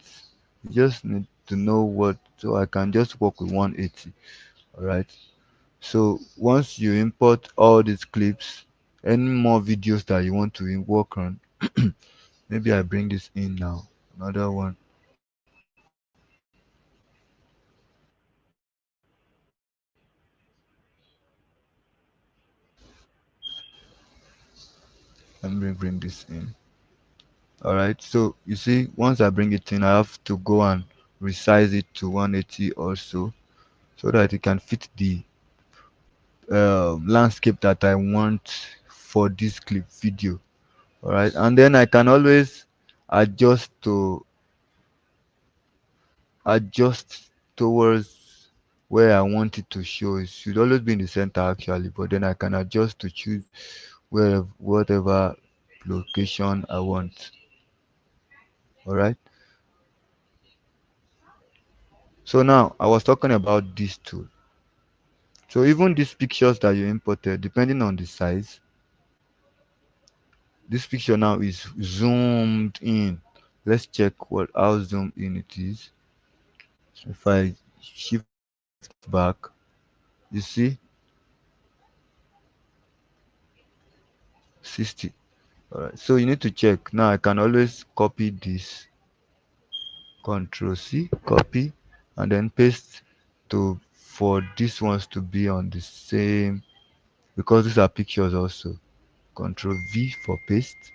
You just need to know what, so I can just work with 180. All right, so once you import all these clips, Any more videos that you want to work on? Maybe I bring this in now. Another one. Let me bring this in. All right. So you see, once I bring it in, I have to go and resize it to 180 also, so that it can fit the landscape that I want for this clip video. All right. And then I can always adjust to adjust towards where I want it to show. It should always be in the center actually, but then I can adjust to choose where whatever location I want. All right. So now I was talking about this tool. So even these pictures that you imported, depending on the size, this picture now is zoomed in. Let's check what how zoomed in it is. If I shift back, you see 60. All right. So you need to check. Now I can always copy this, Control C, copy, and then paste to for these ones to be on the same because these are pictures also. Control V for paste.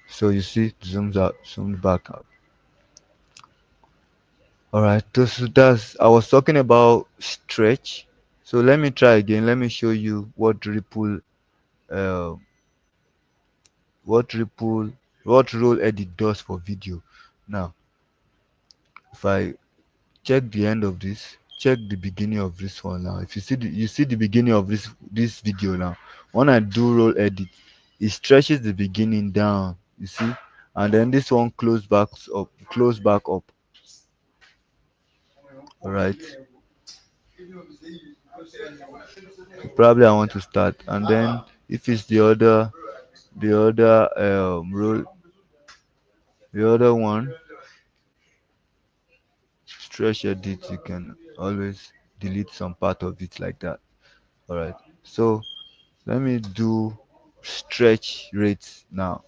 So you see it zooms out, zooms back out. All right, so that's I was talking about stretch. So let me try again. Let me show you uh, what ripple, what roll edit does for video. Now, if I check the end of this, check the beginning of this one now. If you see the beginning of this video now. When I do roll edit, it stretches the beginning down. You see, and then this one close back up. All right. Probably I want to start, and then if it's the other roll, the other one stretch edit, you can always delete some part of it like that. All right. So let me do stretch rate now.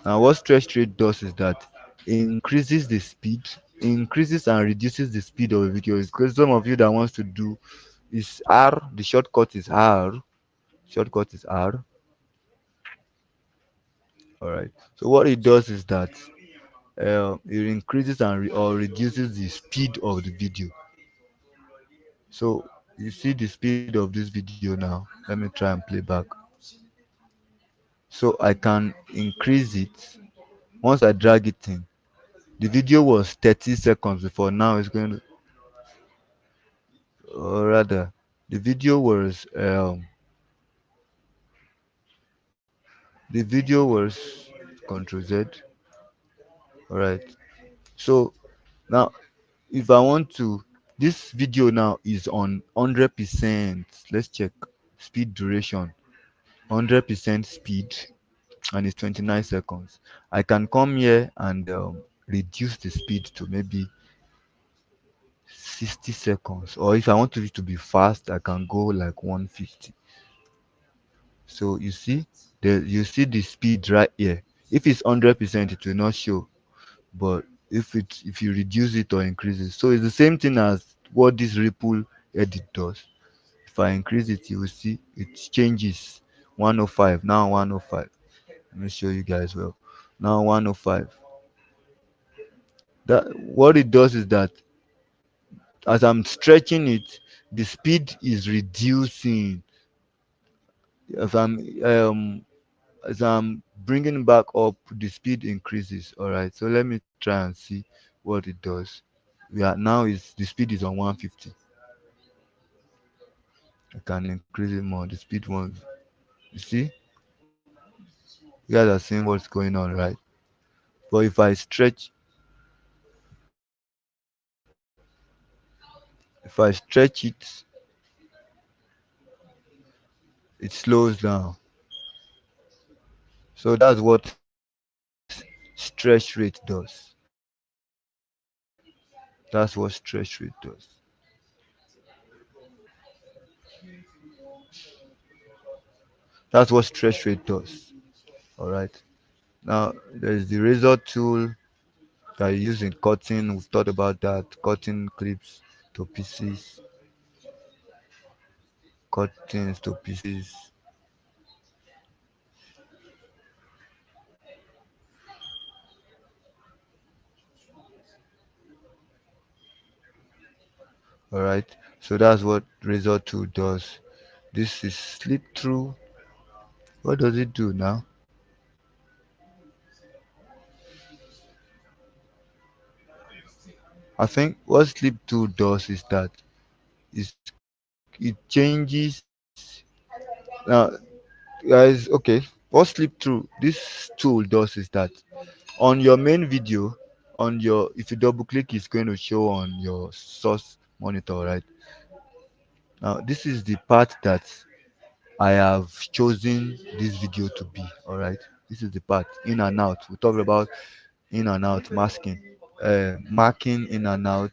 Now what stretch rate does is that it increases the speed, increases and reduces the speed of a video. Because some of you that wants to do is R, the shortcut is R. Shortcut is R. All right. So what it does is that it increases or reduces the speed of the video. So you see the speed of this video now. Let me try and play back. So I can increase it. Once I drag it in, the video was 30 seconds before. Now it's going to, or rather, the video was Control Z. All right. So now if I want to, this video now is on 100%. Let's check speed duration. 100% speed, and it's 29 seconds. I can come here and reduce the speed to maybe 60 seconds, or if I want it to be fast, I can go like 150. So you see the speed right here. If it's 100%, it will not show, but if you reduce it or increase it, so it's the same thing as what this ripple edit does. If I increase it, you will see it changes. 105 now, 105. Let me show you guys well. Now 105. That what it does is that as I'm stretching it, the speed is reducing. If I'm as I'm bringing back up, the speed increases. All right. So let me try and see what it does. We are now is the speed is on 150. I can increase it more. The speed won't. You see, you guys are seeing what's going on, right? But if I stretch it, it slows down. So that's what stretch rate does. That's what stretch rate does. That's what stretch rate does. All right. Now there's the razor tool that you use in cutting. We've thought about that. Cutting clips to pieces, cuttings to pieces. All right. So that's what razor tool does. This is slip through. What does it do now? I think what slip tool does is that it changes. Now, guys, okay. What slip through this tool does is that on your main video, on your if you double click, it's going to show on your source monitor, right? Now, this is the part that I have chosen this video to be. All right, this is the part in and out. We talked about in and out masking, marking in and out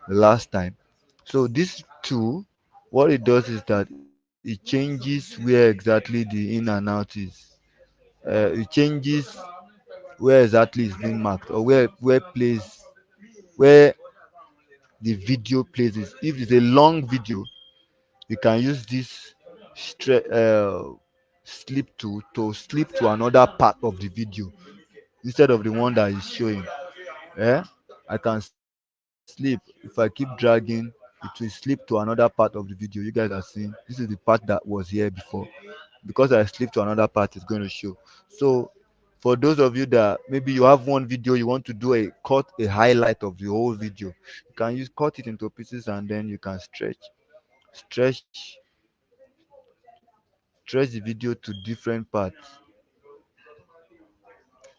the last time. So this tool, what it does is that it changes where exactly the in and out is. It changes where exactly is being marked, or where the video places. If it's a long video, you can use this slip to slip to another part of the video instead of the one that is showing. Eh? I can slip. If I keep dragging, it will slip to another part of the video. You guys are seeing this is the part that was here before. Because I slip to another part, it's going to show. So for those of you that maybe you have one video, you want to do a highlight of the whole video, you can use cut it into pieces and then you can stretch stretch the video to different parts.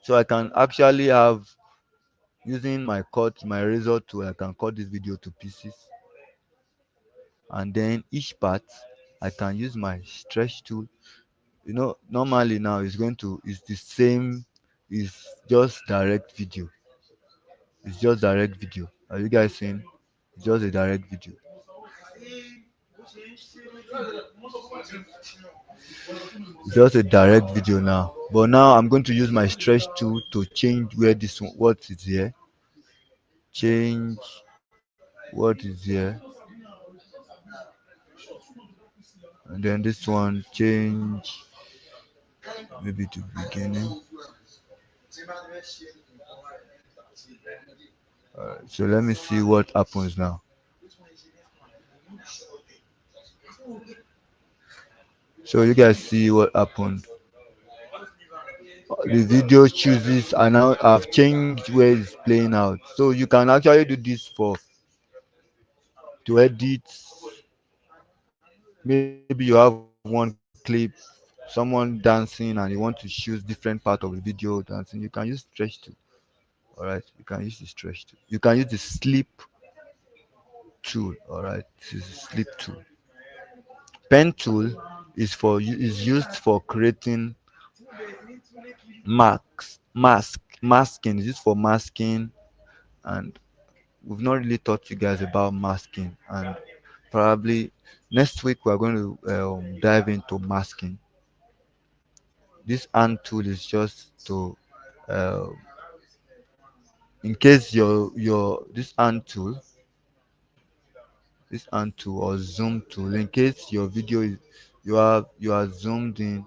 So I can actually have, using my razor tool, I can cut this video to pieces, and then each part I can use my stretch tool. Normally now it's the same. It's just direct video. It's just direct video. Are you guys seeing? It's just a direct video. It's just a direct video now. But now I'm going to use my stretch tool to change where this one, what is here. Change what is here, and then this one change maybe to beginning. So let me see what happens now. So you guys see what happened. The video chooses, and now I've changed where it's playing out. So you can actually do this for to edit. Maybe you have one clip, someone dancing, and you want to choose different part of the video dancing. You can use stretch tool. All right, you can use the stretch tool. You can use the slip tool. All right, this is a slip tool. Pen tool is used for creating masking. Is used for masking, and we've not really taught you guys about masking, and probably next week we're going to dive into masking. This hand tool is just to uh, in case your this hand tool or zoom tool, in case your video is you are zoomed in.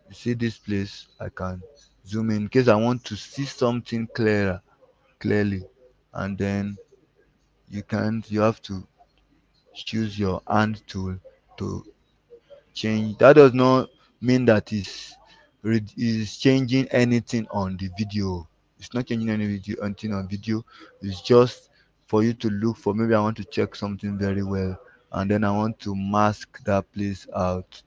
You see this place, I can zoom in case I want to see something clearly, and then you have to choose your hand tool to change. That does not mean that is changing anything on the video. It's not changing anything on video. It's just for you to look for. Maybe I want to check something very well, and then I want to mask that place out.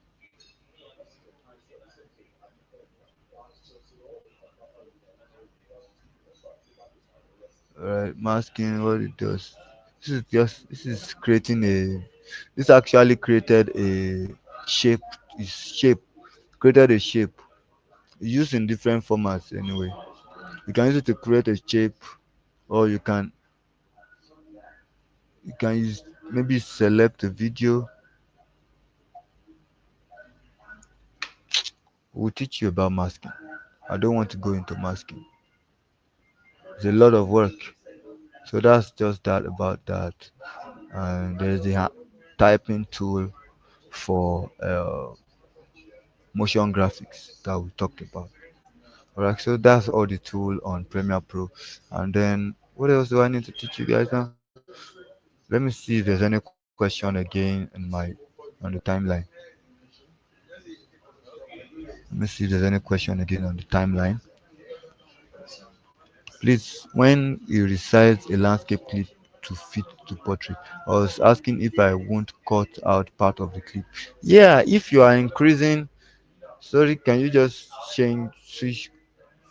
Right, masking, what it does. This is creating this actually created a shape. Is shape created a shape used in different formats anyway. You can use it to create a shape, or you can use maybe select a video, We'll teach you about masking. I don't want to go into masking. It's a lot of work. So that's just that about that. And there's the typing tool for motion graphics that we talked about. Alright, so that's all the tool on Premiere Pro. And then what else do I need to teach you guys now? Let me see if there's any question again on the timeline. Let me see if there's any question again on the timeline. Please, when you resize a landscape clip to fit to portrait, I was asking if I won't cut out part of the clip. Yeah, if you are increasing, sorry, can you just switch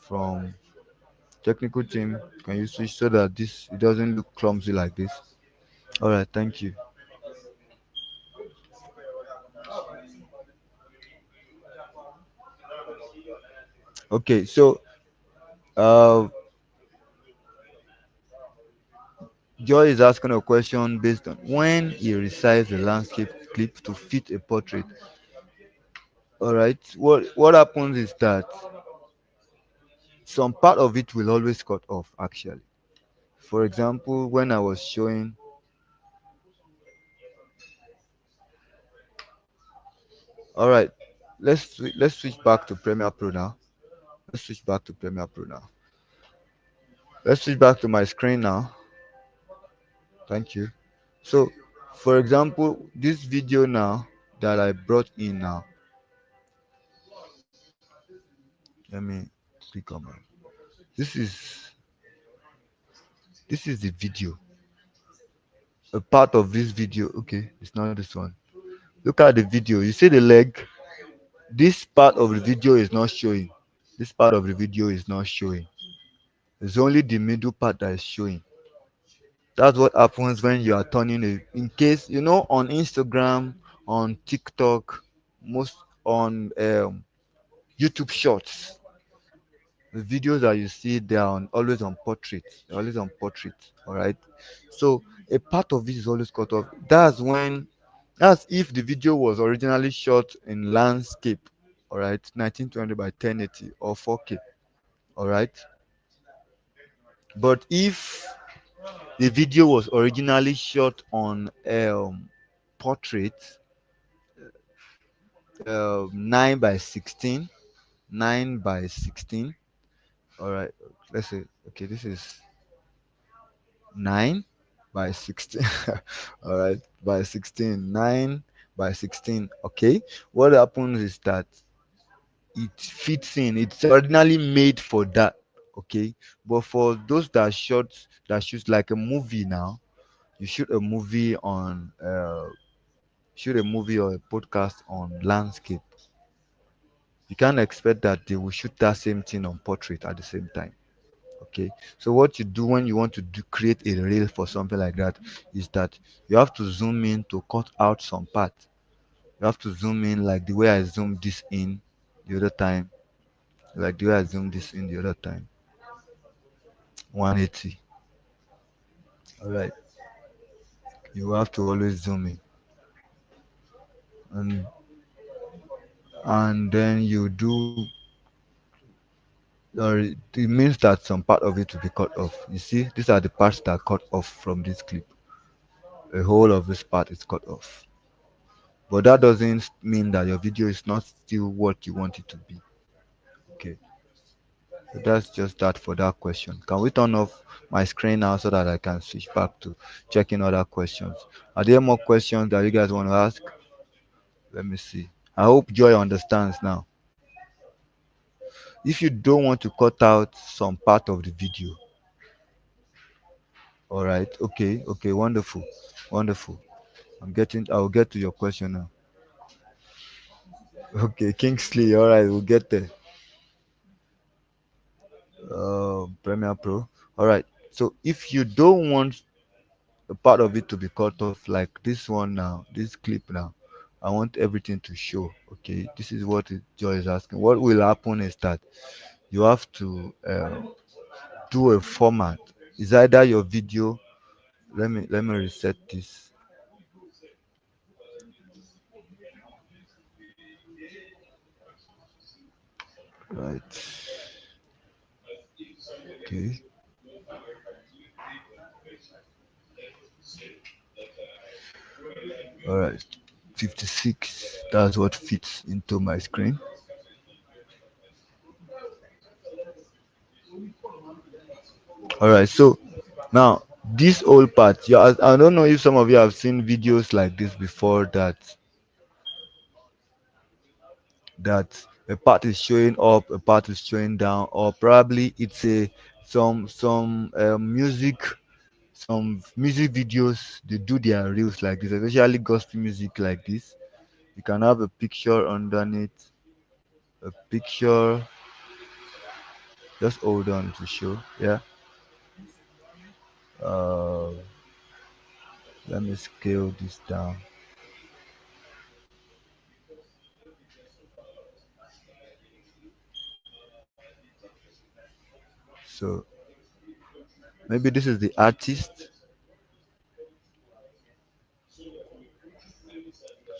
from technical team? Can you switch so that this it doesn't look clumsy like this? All right, thank you. Okay, so uh, Joy is asking a question based on when you resize the landscape clip to fit a portrait. All right, what happens is that some part of it will always cut off. Actually, for example, when I was showing, all right, let's switch back to Premiere Pro now. Let's switch back to Premiere Pro now. Let's switch back to my screen now. Thank you. So, for example, this video now that I brought in now, let me click on it. This is this is the video. A part of this video. Okay, it's not this one. Look at the video. You see the leg. This part of the video is not showing. This part of the video is not showing. It's only the middle part that is showing. That's what happens when you are turning it. In case you know on Instagram, on TikTok, most on YouTube Shorts, the videos that you see they are always on portrait. They're always on portrait. All right. So a part of it is always cut off. That's if the video was originally shot in landscape. All right, 1920 by 1080 or 4K. All right. But if the video was originally shot on portrait 9 by 16, 9 by 16. All right, let's say okay, this is 9 by 16. All right, by 16, 9 by 16. Okay, what happens is that it fits in. It's originally made for that. Okay, but for those that shoot like a movie now, you shoot a movie or a podcast on landscape. You can't expect that they will shoot that same thing on portrait at the same time. Okay, so what you do when you want to create a reel for something like that is that you have to zoom in to cut out some part. You have to zoom in like the way I zoomed this in the other time, like the way I zoomed this in the other time, 180. All right, you have to always zoom in, and then you do, or it means that some part of it will be cut off. You see, these are the parts that are cut off from this clip. A whole of this part is cut off. But that doesn't mean that your video is not still what you want it to be. Okay, so that's just that for that question. Can we turn off my screen now so that I can switch back to checking other questions? Are there more questions that you guys want to ask? Let me see. I hope Joy understands now. If you don't want to cut out some part of the video, all right, okay, wonderful, wonderful. I'll get to your question now. Okay, Kingsley, all right, we'll get there. Premiere Pro. All right. So if you don't want a part of it to be cut off, like this one now, this clip now, I want everything to show. Okay, this is what Joy is asking. What will happen is that you have to do a format. Is either your video. Let me reset this. Right. Okay. All right. 56. That's what fits into my screen. All right. So now this whole part, yeah, I don't know if some of you have seen videos like this before that a part is showing up, a part is showing down, or probably it's a some music videos. They do their reels like this, especially gospel music like this. You can have a picture underneath, a picture. Just hold on to show. Yeah. Uh, Let me scale this down. So maybe this is the artist.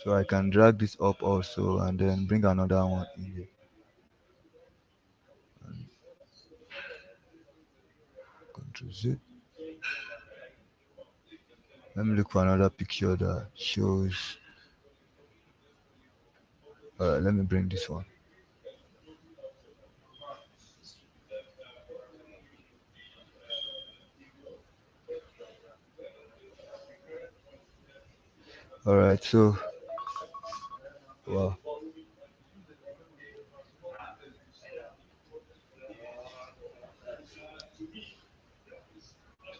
So I can drag this up also and then bring another one in here. Control Z. Let me look for another picture that shows. Alright, let me bring this one. Alright, so wow.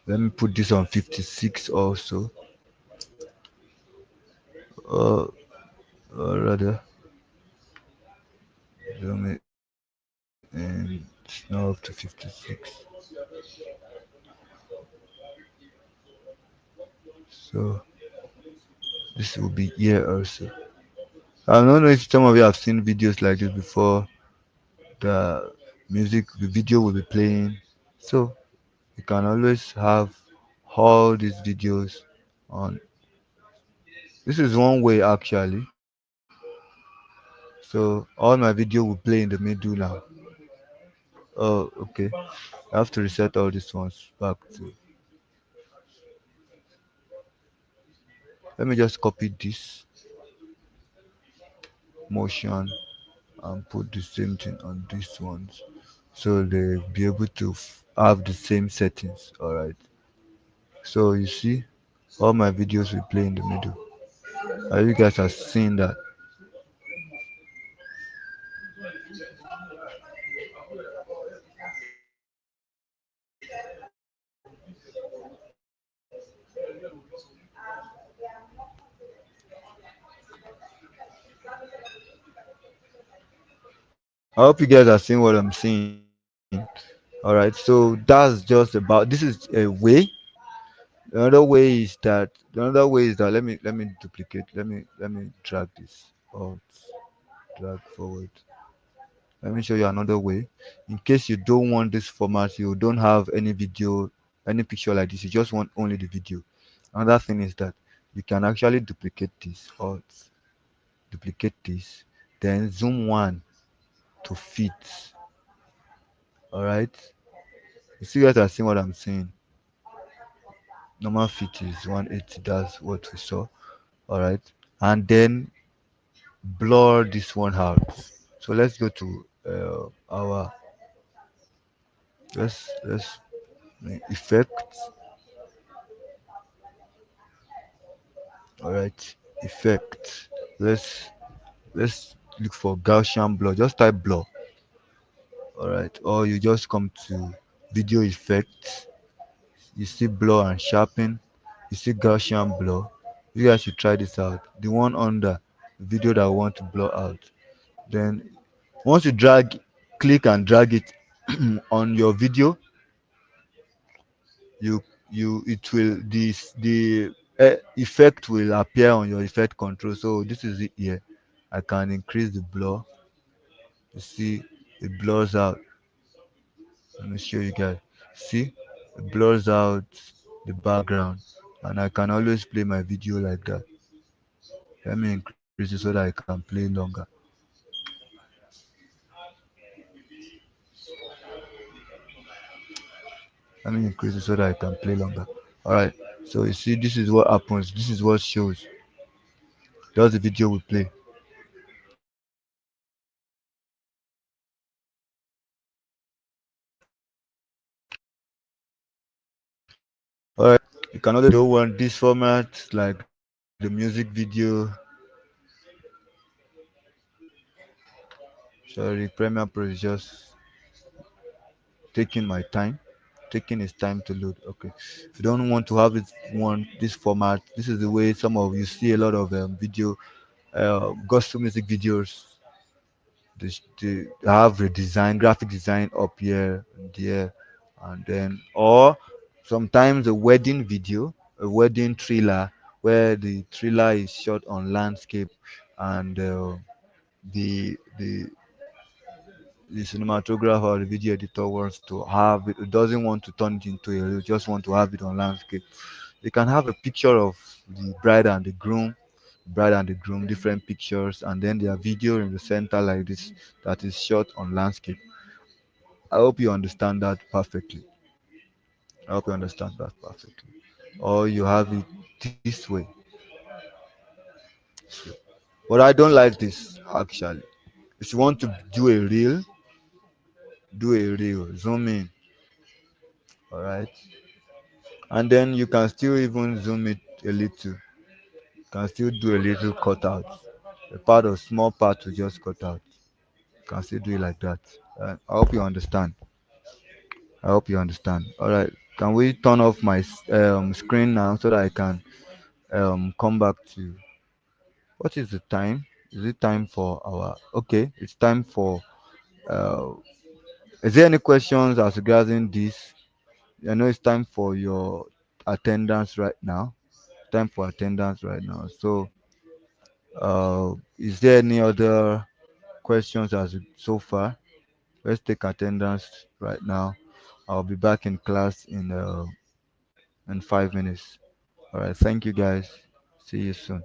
Let me put this on 56 also. Uh, or rather, zoom it and it's now up to 56. So this will be here also. I don't know if some of you have seen videos like this before. The video will be playing. So you can always have all these videos on. This is one way actually. So all my video will play in the middle now. Oh, okay. I have to reset all these ones back to. Let me just copy this motion and put the same thing on these ones, so they'll be able to have the same settings. All right. So you see, all my videos will play in the middle. You guys have seen that. I hope you guys are seeing what I'm saying. All right. So that's just about. This is a way. Another way is that let me duplicate. Let me drag this. Alt drag forward. Let me show you another way. In case you don't want this format, you don't have any video, any picture like this, you just want only the video. Another thing is that you can actually duplicate this, or duplicate this, then zoom one to fit. All right. You see, guys are seeing what I'm saying. Normal fit is 180. That's what we saw. All right. And then blur this one out. So let's go to our let's effects. All right, effect. Let's look for Gaussian blur. Just type blur. All right, or you just come to video effects. You see blur and sharpen. You see Gaussian blur. You guys should try this out. The one under the video that I want to blur out. Then once you click and drag it on your video, you it will the effect will appear on your effect control. So this is it here. I can increase the blur. You see, it blurs out. Let me show you guys. See, it blurs out the background, and I can always play my video like that. Let me increase it so that I can play longer. Let me increase it so that I can play longer. All right. So you see, this is what happens. This is what shows. That's the video we play. All right. You can always do one this format like the music video. Sorry, Premiere Pro is just taking my time, taking its time to load. Okay. If you don't want to have it one this format, this is the way some of you see a lot of video, gospel music videos. They have a design, graphic design up here and there, and then or sometimes a wedding video, a wedding thriller where the thriller is shot on landscape, and the the cinematographer or the video editor wants to have it doesn't want to turn it into a reel, just want to have it on landscape. They can have a picture of the bride and the groom, different pictures, and then their video in the center like this that is shot on landscape. I hope you understand that perfectly. I hope you understand that perfectly. Or you have it this way. But I don't like this actually. If you want to do a reel, zoom in, all right, and then you can still even zoom it a little. You can still do a little cutout, a part of small part to just cut out. You can still do it like that. I hope you understand. I hope you understand. All right. Can we turn off my screen now so that I can come back to what is the time? Is it time for our okay? It's time for uh is there any questions as regarding this? I know it's time for your attendance right now. Time for attendance right now. So is there any other questions as so far? Let's take attendance right now. I'll be back in class in 5 minutes. All right. Thank you guys. See you soon.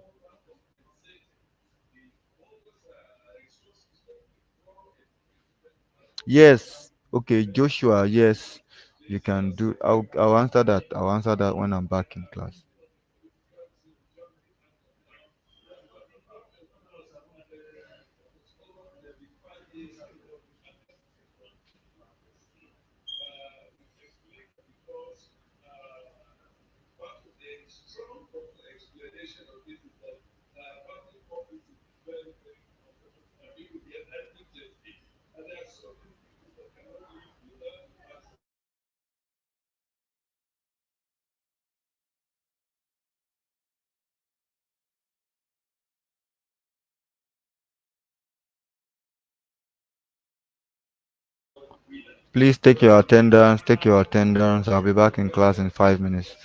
Yes. Okay, Joshua. Yes, you can do. I'll answer that. I'll answer that when I'm back in class. Please take your attendance. Take your attendance. I'll be back in class in 5 minutes.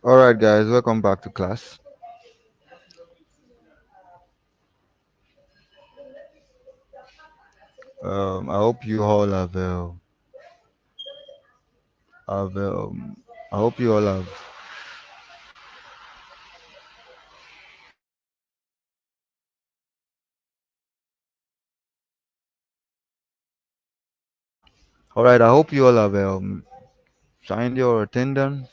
All right, guys, welcome back to class. I hope you all have I hope you all have. All right, I hope you all have signed your attendance.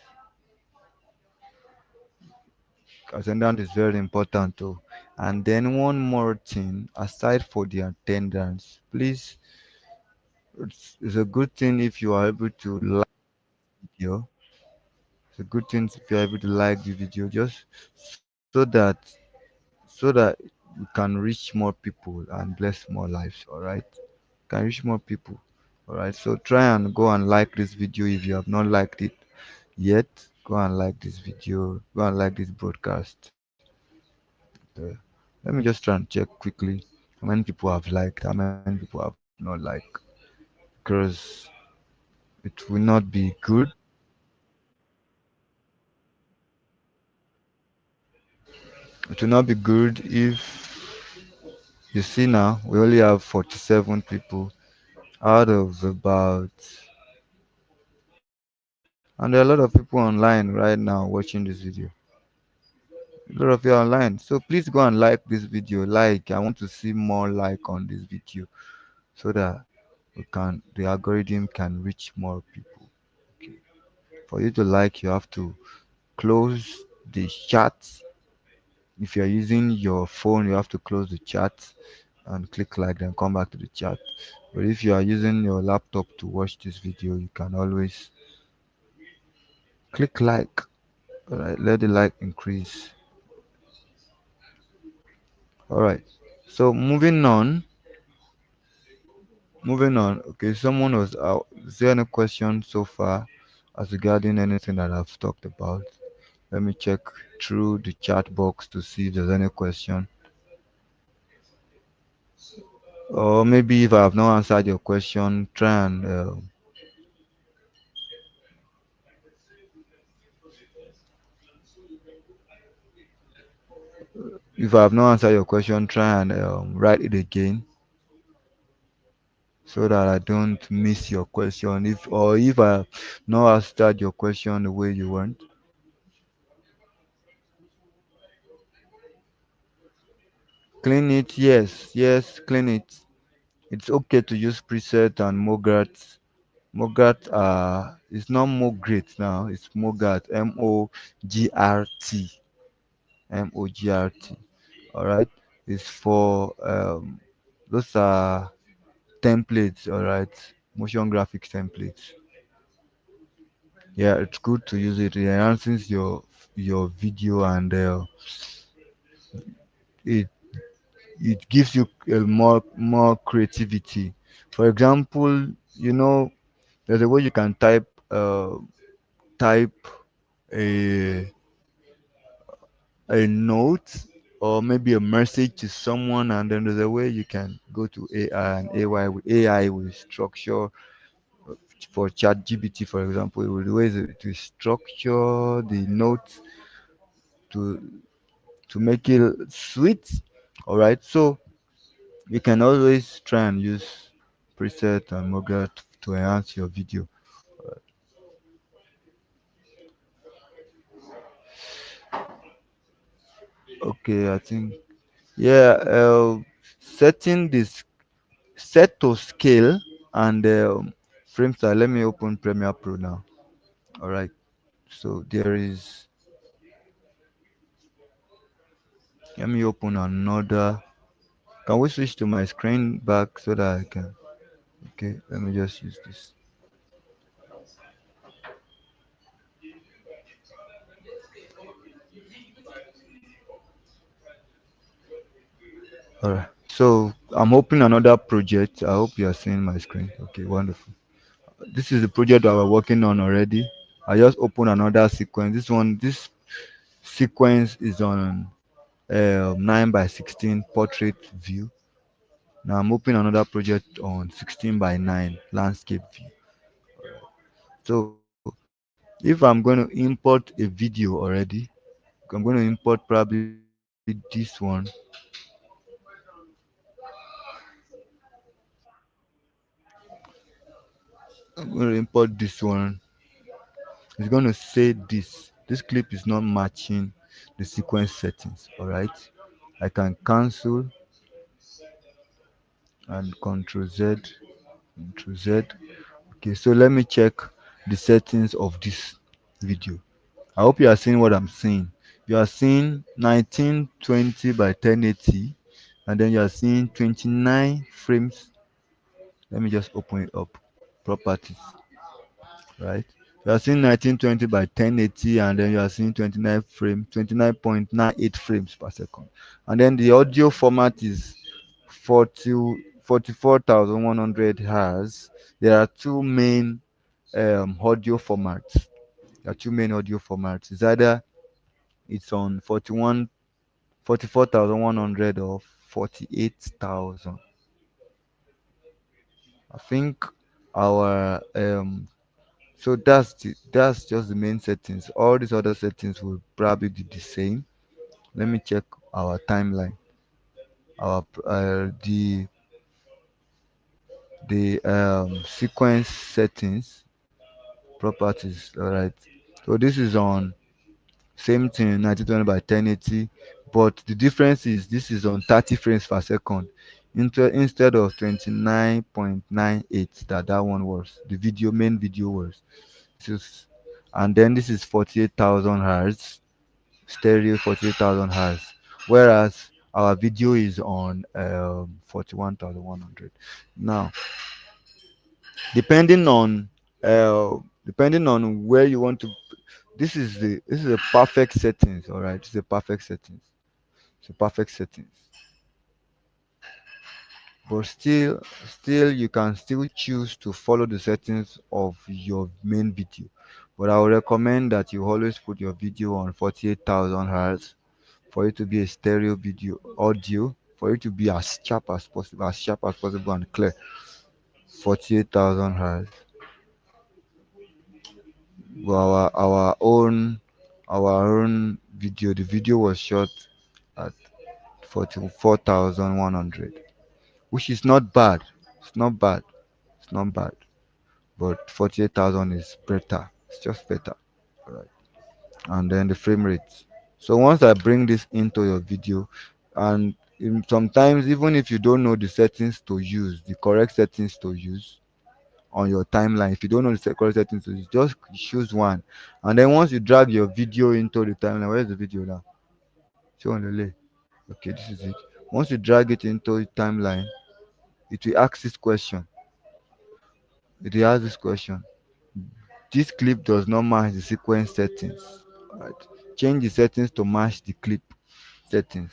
Attendance is very important too. And then one more thing, aside for the attendance, please, it's a good thing if you are able to like video. It's a good thing if you're able to like the video, just so that we can reach more people and bless more lives. All right, can reach more people. All right, so try and go and like this video if you have not liked it yet. Go and like this video. Go and like this broadcast. Uh, Let me just try and check quickly how many people have liked, how many people have not liked, because it will not be good. It will not be good if you see now we only have 47 people out of about, and there are a lot of people online right now watching this video. A lot of you are online, so please go and like this video. Like, I want to see more like on this video so that the algorithm can reach more people. Okay. For you to like, you have to close the chat. If you're using your phone, you have to close the chat and click like, then come back to the chat. But if you are using your laptop to watch this video, you can always click like. All right, let the like increase. All right. So moving on. Okay, someone was out. Is there any question so far as regarding anything that I've talked about? Let me check through the chat box to see if there's any question. Or maybe if I have not answered your question, try and if I have not answered your question, try and write it again so that I don't miss your question. If I have not answered your question the way you want, clean it. Yes, yes, clean it. It's okay to use preset and Mogart. Mogart it's not Mograt now, it's Mogart. Mogrt. Mogrt. Alright. It's for those are templates, alright. Motion graphics templates. Yeah, it's good to use it. It enhances your video and it it gives you more creativity. For example, there's a way you can type a a note or maybe a message to someone, and then there's a way you can go to AI will structure for chat gpt, for example, with ways to structure the note to make it sweet. All right, so you can always try and use preset and Moga to enhance your video. Okay, I think, yeah, setting this set to scale and frame style. Let me open Premiere Pro now. All right, so there is, let me open another. Can we switch to my screen back so that I can, okay, let me just use this. All right, so I'm opening another project. I hope you are seeing my screen. Okay, wonderful. This is the project that we're working on already. I just opened another sequence. This sequence is on 9 by 16 portrait view. Now I'm opening another project on 16 by 9 landscape view. So If I'm going to import a video already, I'm going to import probably this one. I'm going to import this one. It's going to say this clip is not matching the sequence settings. All right, I can cancel and control Z. Okay, so let me check the settings of this video. I hope you are seeing what I'm seeing. You are seeing 1920 by 1080, and then you are seeing 29 frames. Let me just open it up. Properties, right? You are seeing 1920 by 1080, and then you are seeing 29 frame, 29.98 frames per second. And then the audio format is 40 44,100 hertz. There are two main audio formats. There are two main audio formats. It's either it's on 44,100 or 48,000. I think our that's just the main settings. All these other settings will probably be the same. Let me check our timeline. Our the sequence settings properties. All right. So this is on same thing 1920 by 1080, but the difference is this is on 30 frames per second instead of 29.98 that one was the video main video was. This is, and then this is 48,000 hertz stereo, 48,000 hertz, whereas our video is on 41,100. Now, depending on uh, depending on where you want to, this is a perfect settings. All right, this is a perfect settings. It's a perfect settings. But still you can still choose to follow the settings of your main video. But I would recommend that you always put your video on 48,000 hertz for it to be a stereo video audio, for it to be as sharp as possible and clear. 48,000 hertz. Well, our own video, the video was shot at 44,100, which is not bad. It's not bad. It's not bad. But 48,000 is better. It's just better. Alright. And then the frame rate. So once I bring this into your video, and sometimes even if you don't know the settings to use, the correct settings to use on your timeline, if you don't know the correct settings to use, just choose one. And then once you drag your video into the timeline, where's the video now? Show on the lay. Okay, this is it. Once you drag it into the timeline, it will ask this question. It will ask this question. This clip does not match the sequence settings. Right. Change the settings to match the clip settings.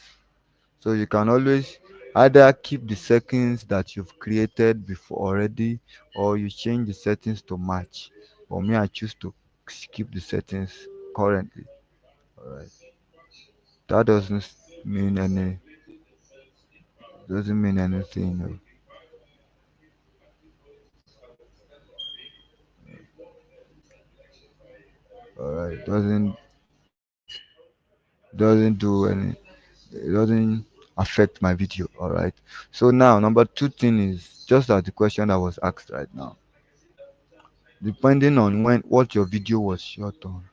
So you can always either keep the settings that you've created before already, or you change the settings to match. For me, I choose to keep the settings currently. Alright. That mean any doesn't mean anything. No. Alright. Doesn't do any, it doesn't affect my video. All right, so now number two thing is just as the question that was asked right now, depending on what your video was shot on.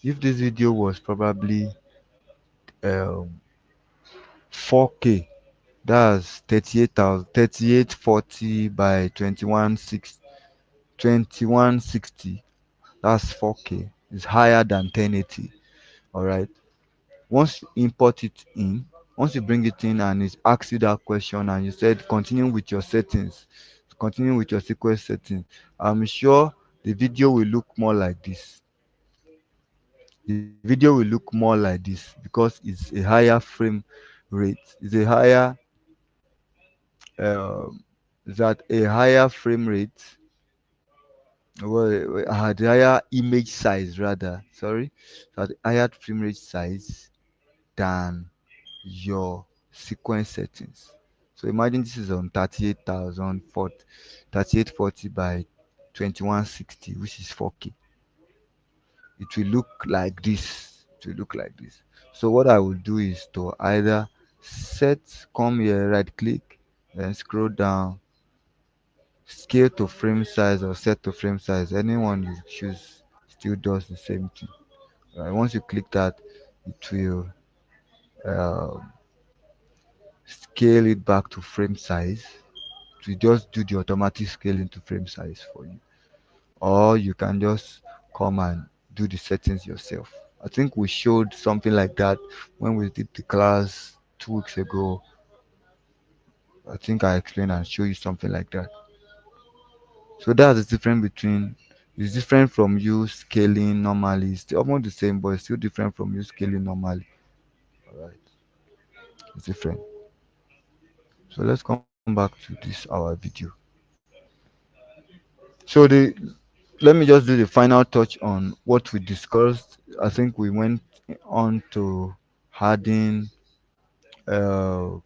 If this video was probably um 4K, that's 3840 by 2160, that's 4K. It's higher than 1080. All right, once you import it in, once you bring it in and it asks you that question and you said continue with your settings, continue with your sequence settings, I'm sure the video will look more like this. The video will look more like this because it's a higher frame rate. It's a higher um, is that a higher frame rate, the higher image size rather, sorry, so the higher frame rate size than your sequence settings. So imagine this is on 3840 by 2160, which is 4K. it will look like this. It will look like this. So what I will do is to either come here, right click, then scroll down, scale to frame size or set to frame size. Anyone you choose still does the same thing. Right? Once you click that, it will uh, scale it back to frame size. It will just do the automatic scaling to frame size for you. Or you can just come and do the settings yourself. I think we showed something like that when we did the class 2 weeks ago. I think I explained and show you something like that. So that's the difference between, it's different from you scaling normally. It's almost the same, but it's still different from you scaling normally. All right, it's different. So let's come back to this our video. So the let me just do the final touch on what we discussed. I think we went on to adding uh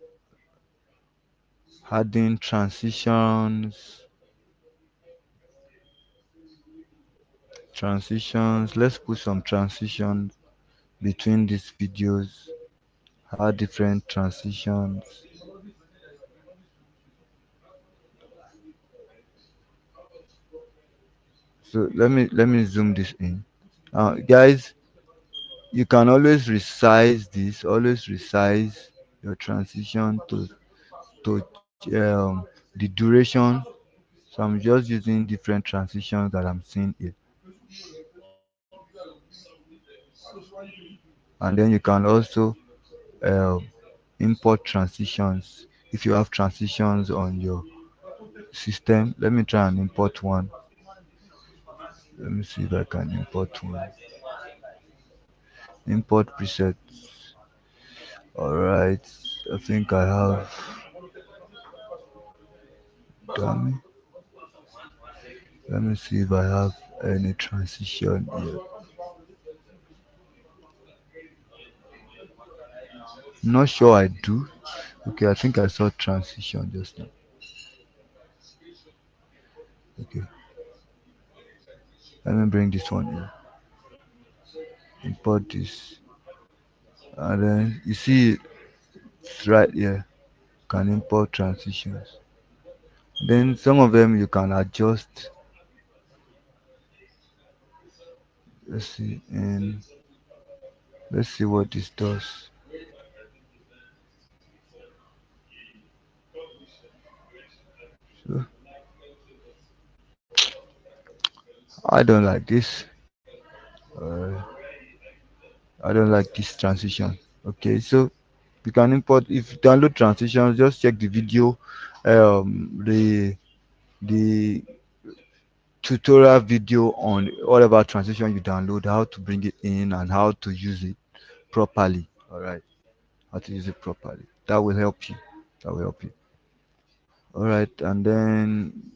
adding transitions. Let's put some transitions between these videos. Add different transitions. So let me zoom this in. Guys, you can always resize this. Always resize your transition to the duration. So I'm just using different transitions that I'm seeing here. And then you can also uh, import transitions if you have transitions on your system. Let me try and import one. Let me see if I can import one. Import presets. Alright, I think I have. Damn it. Let me see if I have any transition here. Not sure I do. Okay, I think I saw transition just now. Okay, let me bring this one here. Import this. And then you see it's right here. Can import transitions. Then some of them you can adjust. Let's see, and let's see what this does. So I don't like this. Uh, I don't like this transition. Okay, so you can import, if you download transitions, just check the video, the tutorial video on whatever transition you download, how to bring it in and how to use it properly. All right, how to use it properly. That will help you. That will help you. All right, and then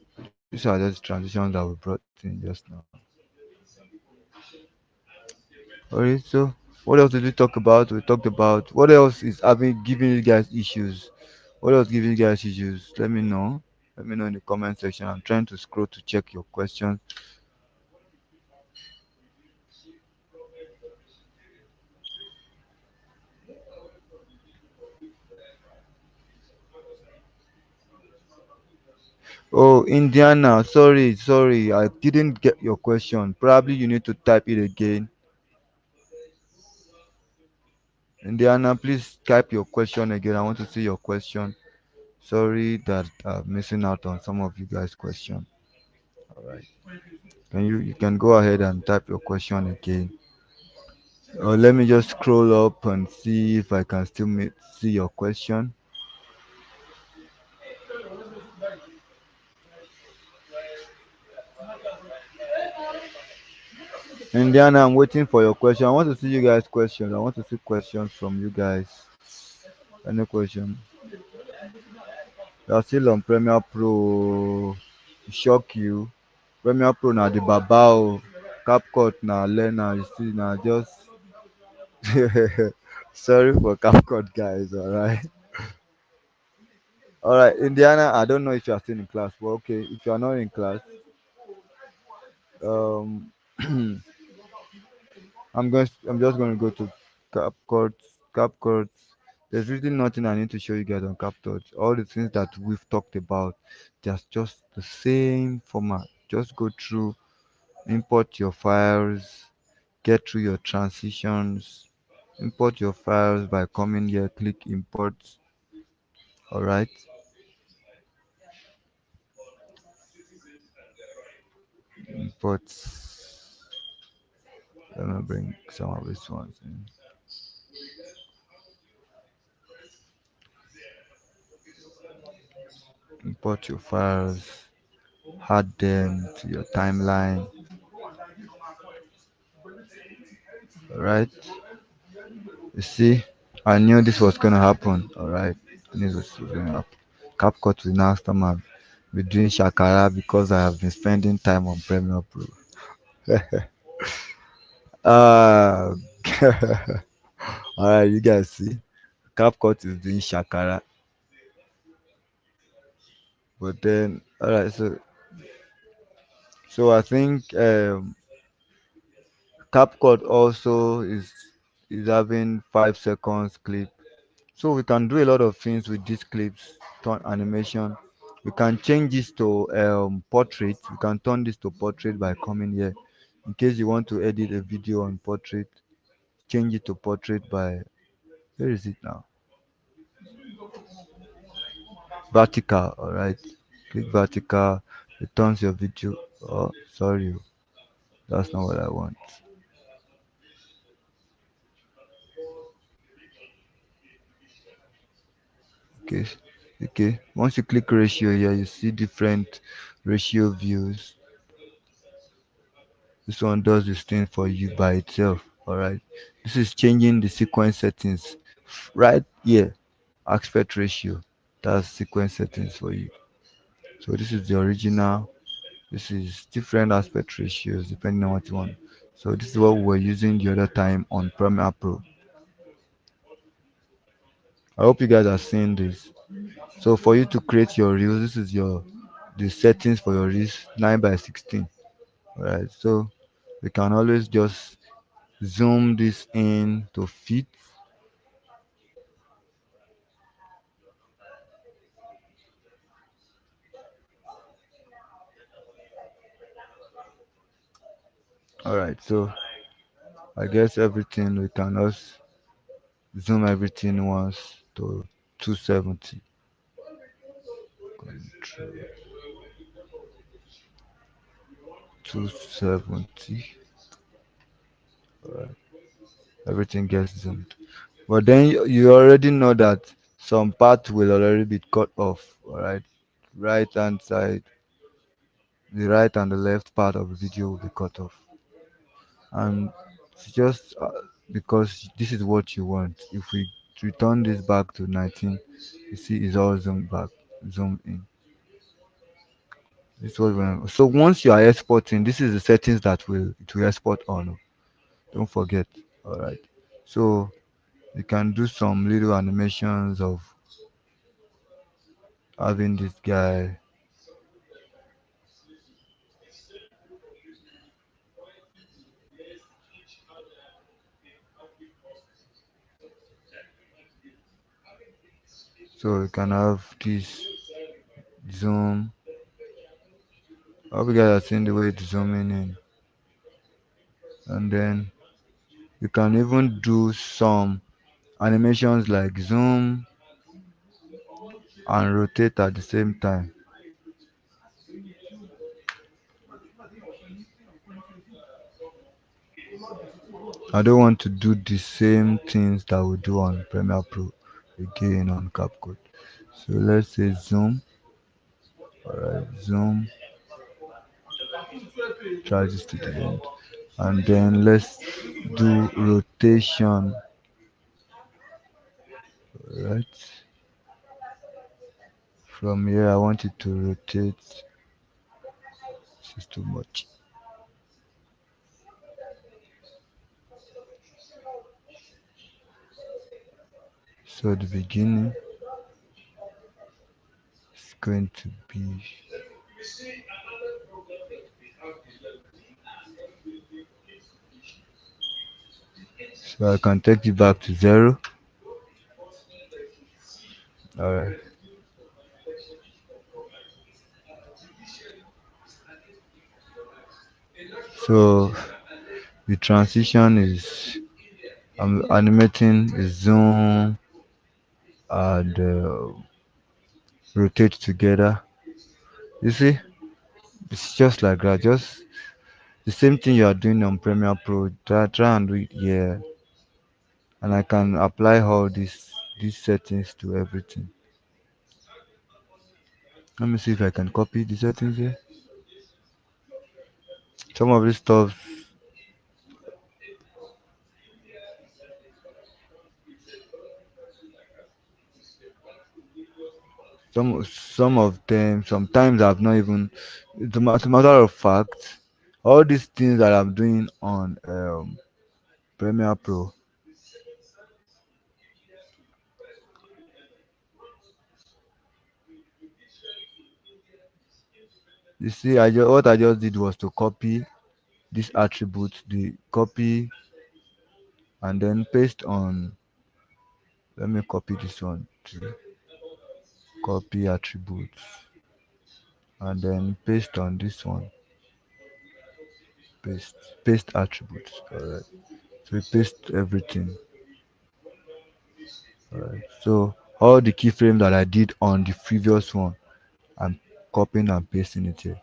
these are just transitions that we brought in just now. All right, so what else did we talk about? We talked about what else is having giving you guys issues. What else giving you guys issues? Let me know. Let me know in the comment section. I'm trying to scroll to check your questions. Oh, Indiana, sorry, I didn't get your question. Probably you need to type it again. Indiana, please type your question again. I want to see your question. Sorry that I'm missing out on some of you guys' question. All right. You can go ahead and type your question again. Or let me just scroll up and see if I can still see your question. Indiana, I'm waiting for your question. I want to see you guys' questions. I want to see questions from you guys. Any question? You are still on Premiere Pro. Shock you. Premiere Pro na the baba. CapCut na learner. You see na just. Sorry for CapCut guys. All right. All right, Indiana. I don't know if you are still in class, but okay. If you are not in class, um, I'm just going to go to CapCut. CapCut. There's really nothing I need to show you guys on CapCut. All the things that we've talked about, just the same format. Just go through, import your files, get through your transitions, import your files by coming here, click import. All right, import. Let me bring some of these ones in. Import your files, add them to your timeline. All right. You see, I knew this was gonna happen. All right, I knew this was gonna happen. CapCut will now start my be doing shakara because I have been spending time on Premiere Pro. uh, all right, you guys see, CapCut is doing shakara, but then all right, so I think CapCut also is having 5 seconds clip. So we can do a lot of things with these clips, turn animation. We can change this to portrait. We can turn this to portrait by coming here. In case you want to edit a video on portrait, change it to portrait by, where is it now? Vertical, alright. Click vertical, it turns your video. Oh, sorry, that's not what I want. Okay, okay. Once you click ratio here, you see different ratio views. This one does this thing for you by itself. Alright. This is changing the sequence settings right here. Aspect ratio. That's sequence settings for you. So this is the original. This is different aspect ratios depending on what you want. So this is what we were using the other time on Premiere Pro. I hope you guys are seeing this. So for you to create your reels, this is your the settings for your reels 9 by 16. Alright. So we can always just zoom this in to fit. All right, so I guess everything we can just zoom everything once to 270. Control 270. All right, everything gets zoomed. But then you already know that some part will already be cut off. All right, right hand side, the right and the left part of the video will be cut off, and it's just because this is what you want. If we return this back to 19, you see it's all zoomed back, zoomed in. This was when, so once you are exporting, this is the settings that will it will export on. Don't forget. All right. So you can do some little animations of having this guy. So you can have this zoom. I hope you guys are seeing the way it's zooming in, and then you can even do some animations like zoom and rotate at the same time. I don't want to do the same things that we do on Premiere Pro again on CapCut. So let's say zoom. Alright, zoom, try this to the end. And then let's do rotation. Alright, from here I want it to rotate. This is too much. So the beginning is going to be, So I can take it back to 0. Alright. So the transition is I'm animating the zoom and rotate together. You see, it's just like that. Just the same thing you are doing on Premiere Pro. Try and do it here, and I can apply all these settings to everything. Let me see if I can copy the settings here. Some of this stuff, some of them, sometimes I've not even. As a matter of fact, all these things that I'm doing on Premiere Pro, you see, what I just did was to copy this attribute, the copy, and then paste on. Let me copy this one to copy attributes, and then paste on this one. Paste attributes. Alright. So we paste everything. Alright. So all the keyframe that I did on the previous one, I'm copying and pasting it here.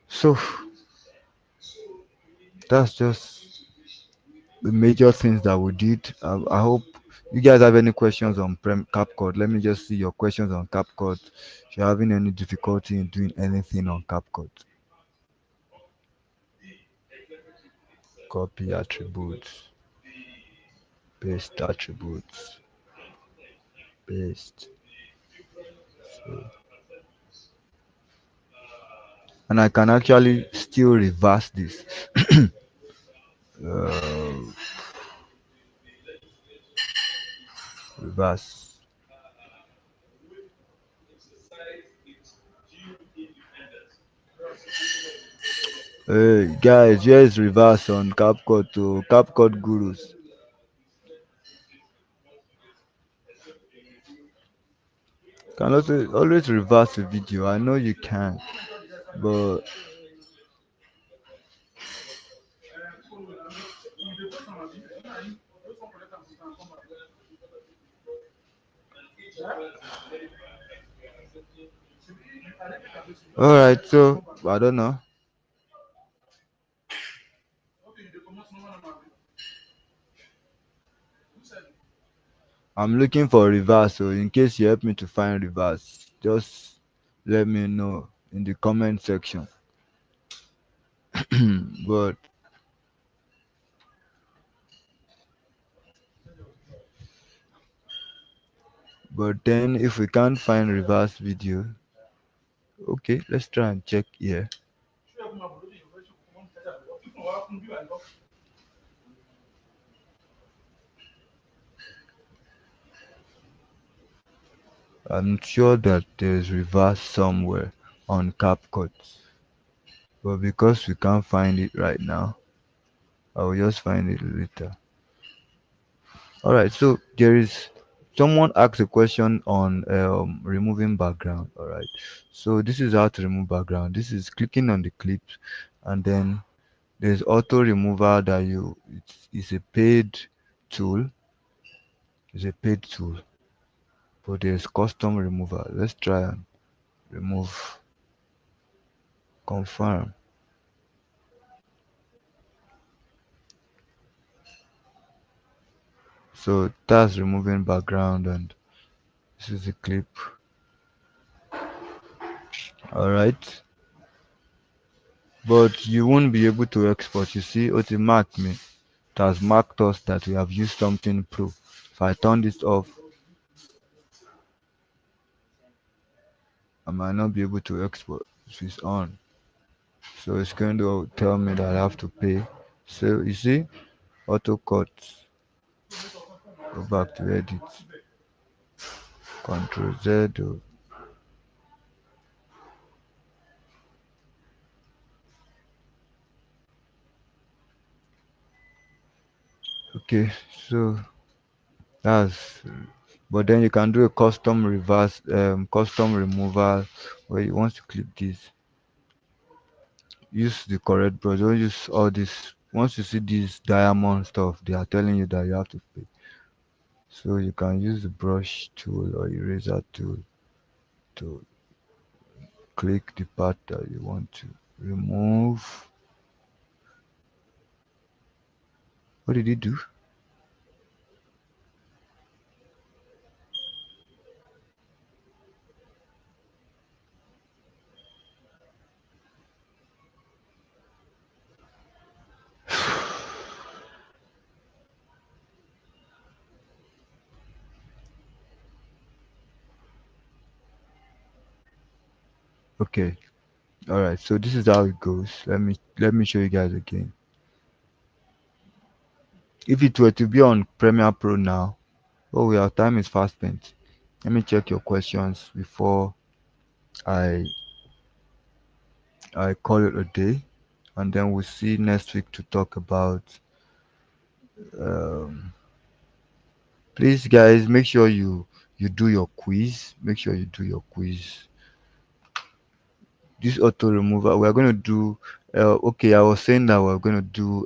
So that's just the major things that we did. I hope you guys have any questions on CapCut. Let me just see your questions on CapCut. If you're having any difficulty in doing anything on CapCut, copy attributes, paste attributes, paste. So, and I can actually still reverse this. uh, Reverse. Hey guys, here's reverse on CapCut to CapCut gurus. Can also always reverse a video. I know you can, but all right. So I don't know. I'm looking for reverse. So in case you help me to find reverse, just let me know in the comment section. but but then if we can't find reverse video, okay, let's try and check here. I'm sure that there's reverse somewhere on CapCut, but because we can't find it right now, I will just find it later. All right, so there is someone asked a question on removing background. All right, so this is how to remove background. This is clicking on the clips, and then there's auto remover that it's a paid tool. It's a paid tool, but there's custom remover. Let's try and remove confirm. So that's removing background, and this is the clip. All right, but you won't be able to export. You see, it marked me. It has marked us that we have used something pro. If I turn this off, I might not be able to export. If it's on, so it's going to tell me that I have to pay. So you see, auto cut. Go back to edit. Control Z. Okay, so that's, but then you can do a custom reverse, custom removal, where you want to click this, use the correct brush. Don't use all this. Once you see this diamond stuff, they are telling you that you have to pay. So you can use the brush tool or eraser tool to click the part that you want to remove. What did he do? Okay, all right. So this is how it goes. Let me show you guys again. If it were to be on Premiere Pro now, oh, our time is fast spent. Let me check your questions before I I call it a day, and then we'll see next week to talk about. Um, Please, guys, make sure you do your quiz. Make sure you do your quiz. This auto remover, we're going to do. Okay, I was saying that we're going to do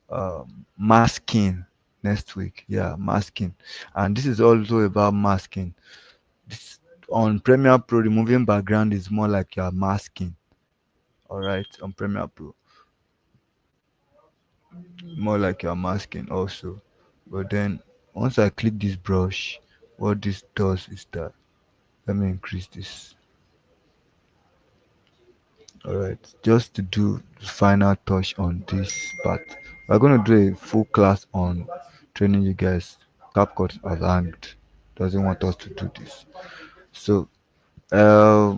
uh, masking next week. Yeah, masking, and this is also about masking. This, on Premiere Pro, removing background is more like you're masking. All right, on Premiere Pro, more like you're masking also. But then once I click this brush, what this does is that, let me increase this. All right, just to do the final touch on this part, we're going to do a full class on training you guys. CapCut has hanged, doesn't want us to do this. So uh,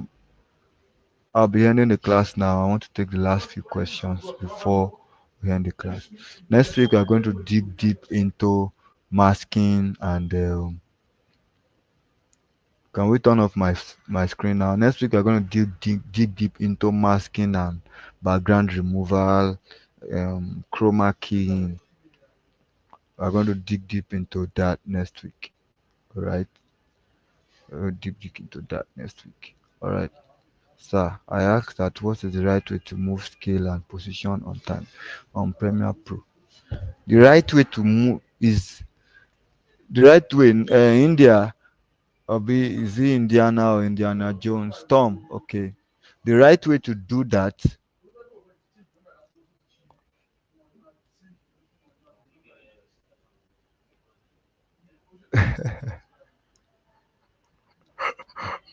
I'll be ending the class now. I want to take the last few questions before we end the class. Next week, we are going to dig deep into masking and can we turn off my screen now? Next week, we're going to dig deep into masking and background removal, chroma keying. We're going to dig deep into that next week. All right, deep into that next week. All right. Sir, I asked that what is the right way to move scale and position on time on Premiere Pro. The right way to move is the right way in India, or be is it Indiana or Indiana Jones? Tom, okay. The right way to do that.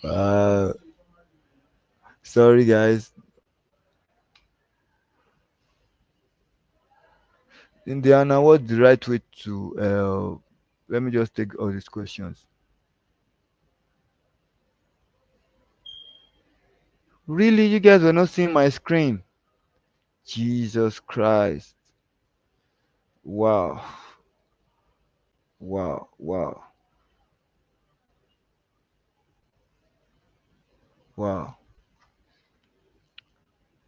Uh, Sorry guys. Indiana, what's the right way to let me just take all these questions. Really, you guys were not seeing my screen? Jesus Christ. Wow. Wow. Wow. Wow.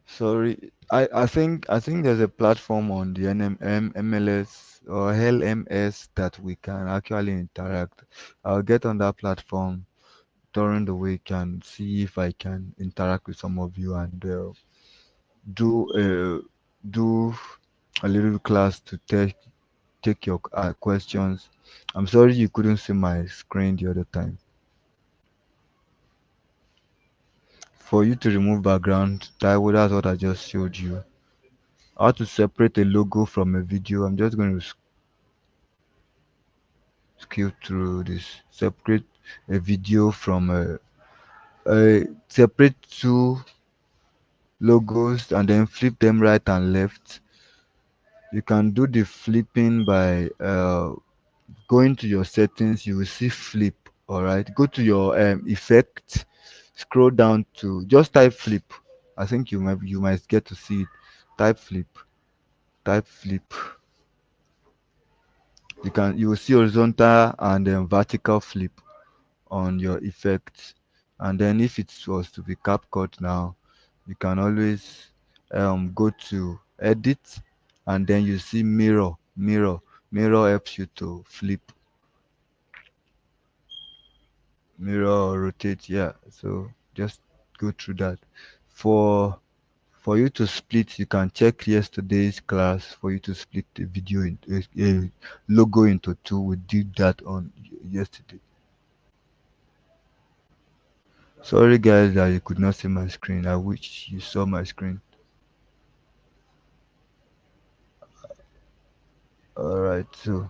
Sorry. I think there's a platform on the MLS or LMS that we can actually interact. I'll get on that platform during the week and see if I can interact with some of you and do do a little class to take your questions. I'm sorry you couldn't see my screen the other time. For you to remove background, that's what I just showed you. How to separate a logo from a video. I'm just going to scale through this. Separate a video from separate two logos and then flip them right and left. You can do the flipping by going to your settings. You will see flip. All right, go to your effect, scroll down to just type flip. I think you might get to see it. Type flip, type flip. You will see horizontal and then vertical flip on your effects. And then if it was to be CapCut now, you can always go to edit and then you see mirror, mirror. Mirror helps you to flip, mirror or rotate. Yeah, so just go through that. For you to split, you can check yesterday's class for you to split the video in a logo into two. We did that on yesterday. Sorry guys that you could not see my screen. I wish you saw my screen. Alright, so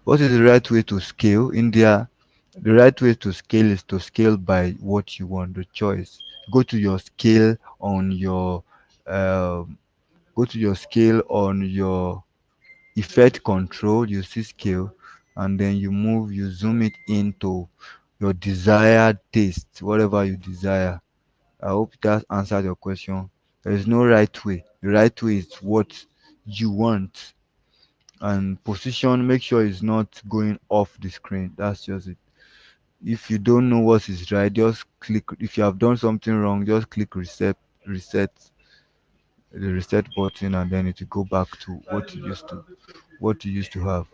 what is the right way to scale? India, the right way to scale is to scale by what you want, the choice. Go to your scale on your um, go to your scale on your effect control, you see scale, and then you move, you zoom it into your desired taste, whatever you desire. I hope that answered your question. There is no right way. The right way is what you want. And position, make sure it's not going off the screen. That's just it. If you don't know what is right, just click. If you have done something wrong, just click reset the reset button, and then it will go back to what you used to have.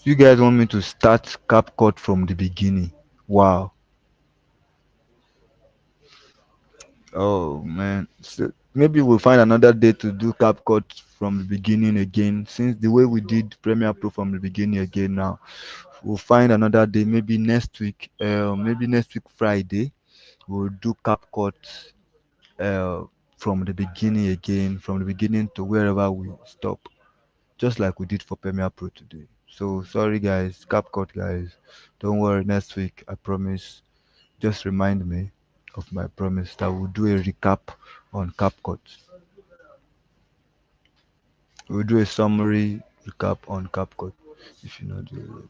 You guys want me to start CapCut from the beginning? Wow. Oh man. So maybe we'll find another day to do CapCut from the beginning again. Since the way we did Premiere Pro from the beginning again now, we'll find another day. Maybe next week Friday, we'll do CapCut uh, from the beginning again, from the beginning to wherever we stop, just like we did for Premiere Pro today. So sorry guys, CapCut guys. Don't worry, next week I promise. Just remind me of my promise that we'll do a recap on CapCut. We'll do a summary recap on CapCut if you know the.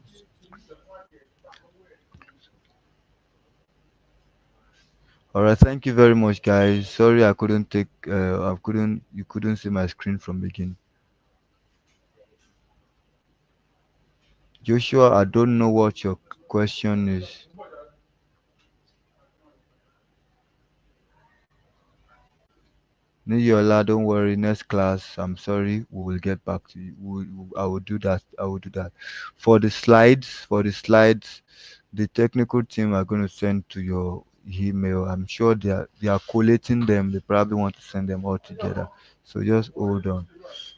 All right, thank you very much, guys. Sorry I couldn't take. You couldn't see my screen from begin. Joshua, I don't know what your question is. Niyola, don't worry. Next class, I'm sorry. We will get back to you. I will do that. I will do that. For the slides, the technical team are going to send to your email. I'm sure they are collating them. They probably want to send them all together. So just hold on.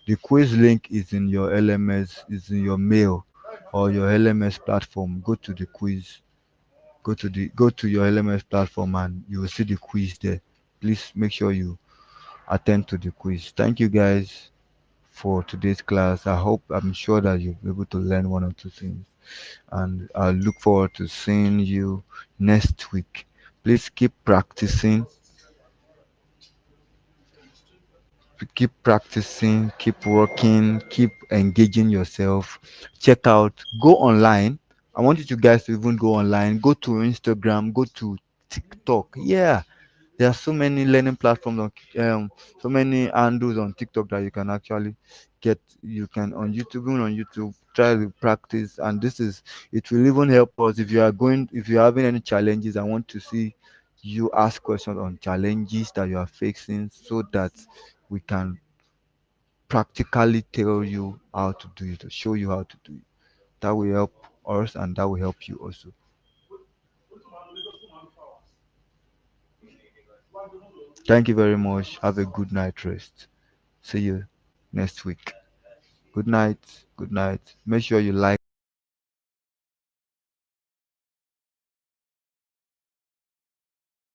The quiz link is in your LMS, is in your mail or your LMS platform. Go to your LMS platform and you will see the quiz there. Please make sure you attend to the quiz. Thank you guys for today's class. I'm sure that you'll be able to learn one or two things. And I look forward to seeing you next week. Please keep practicing, keep working, keep engaging yourself. Go online. I want you to guys to even go online, go to Instagram, go to TikTok. Yeah, there are so many learning platforms so many handles on TikTok that you can actually get. You can on YouTube, even on YouTube, try to practice. And it will even help us if you're having any challenges. I want to see you ask questions on challenges that you are facing so that we can practically tell you how to do it or show you how to do it. That will help us and that will help you also. Thank you very much. Have a good night rest. See you next week. Good night. Good night. Make sure you like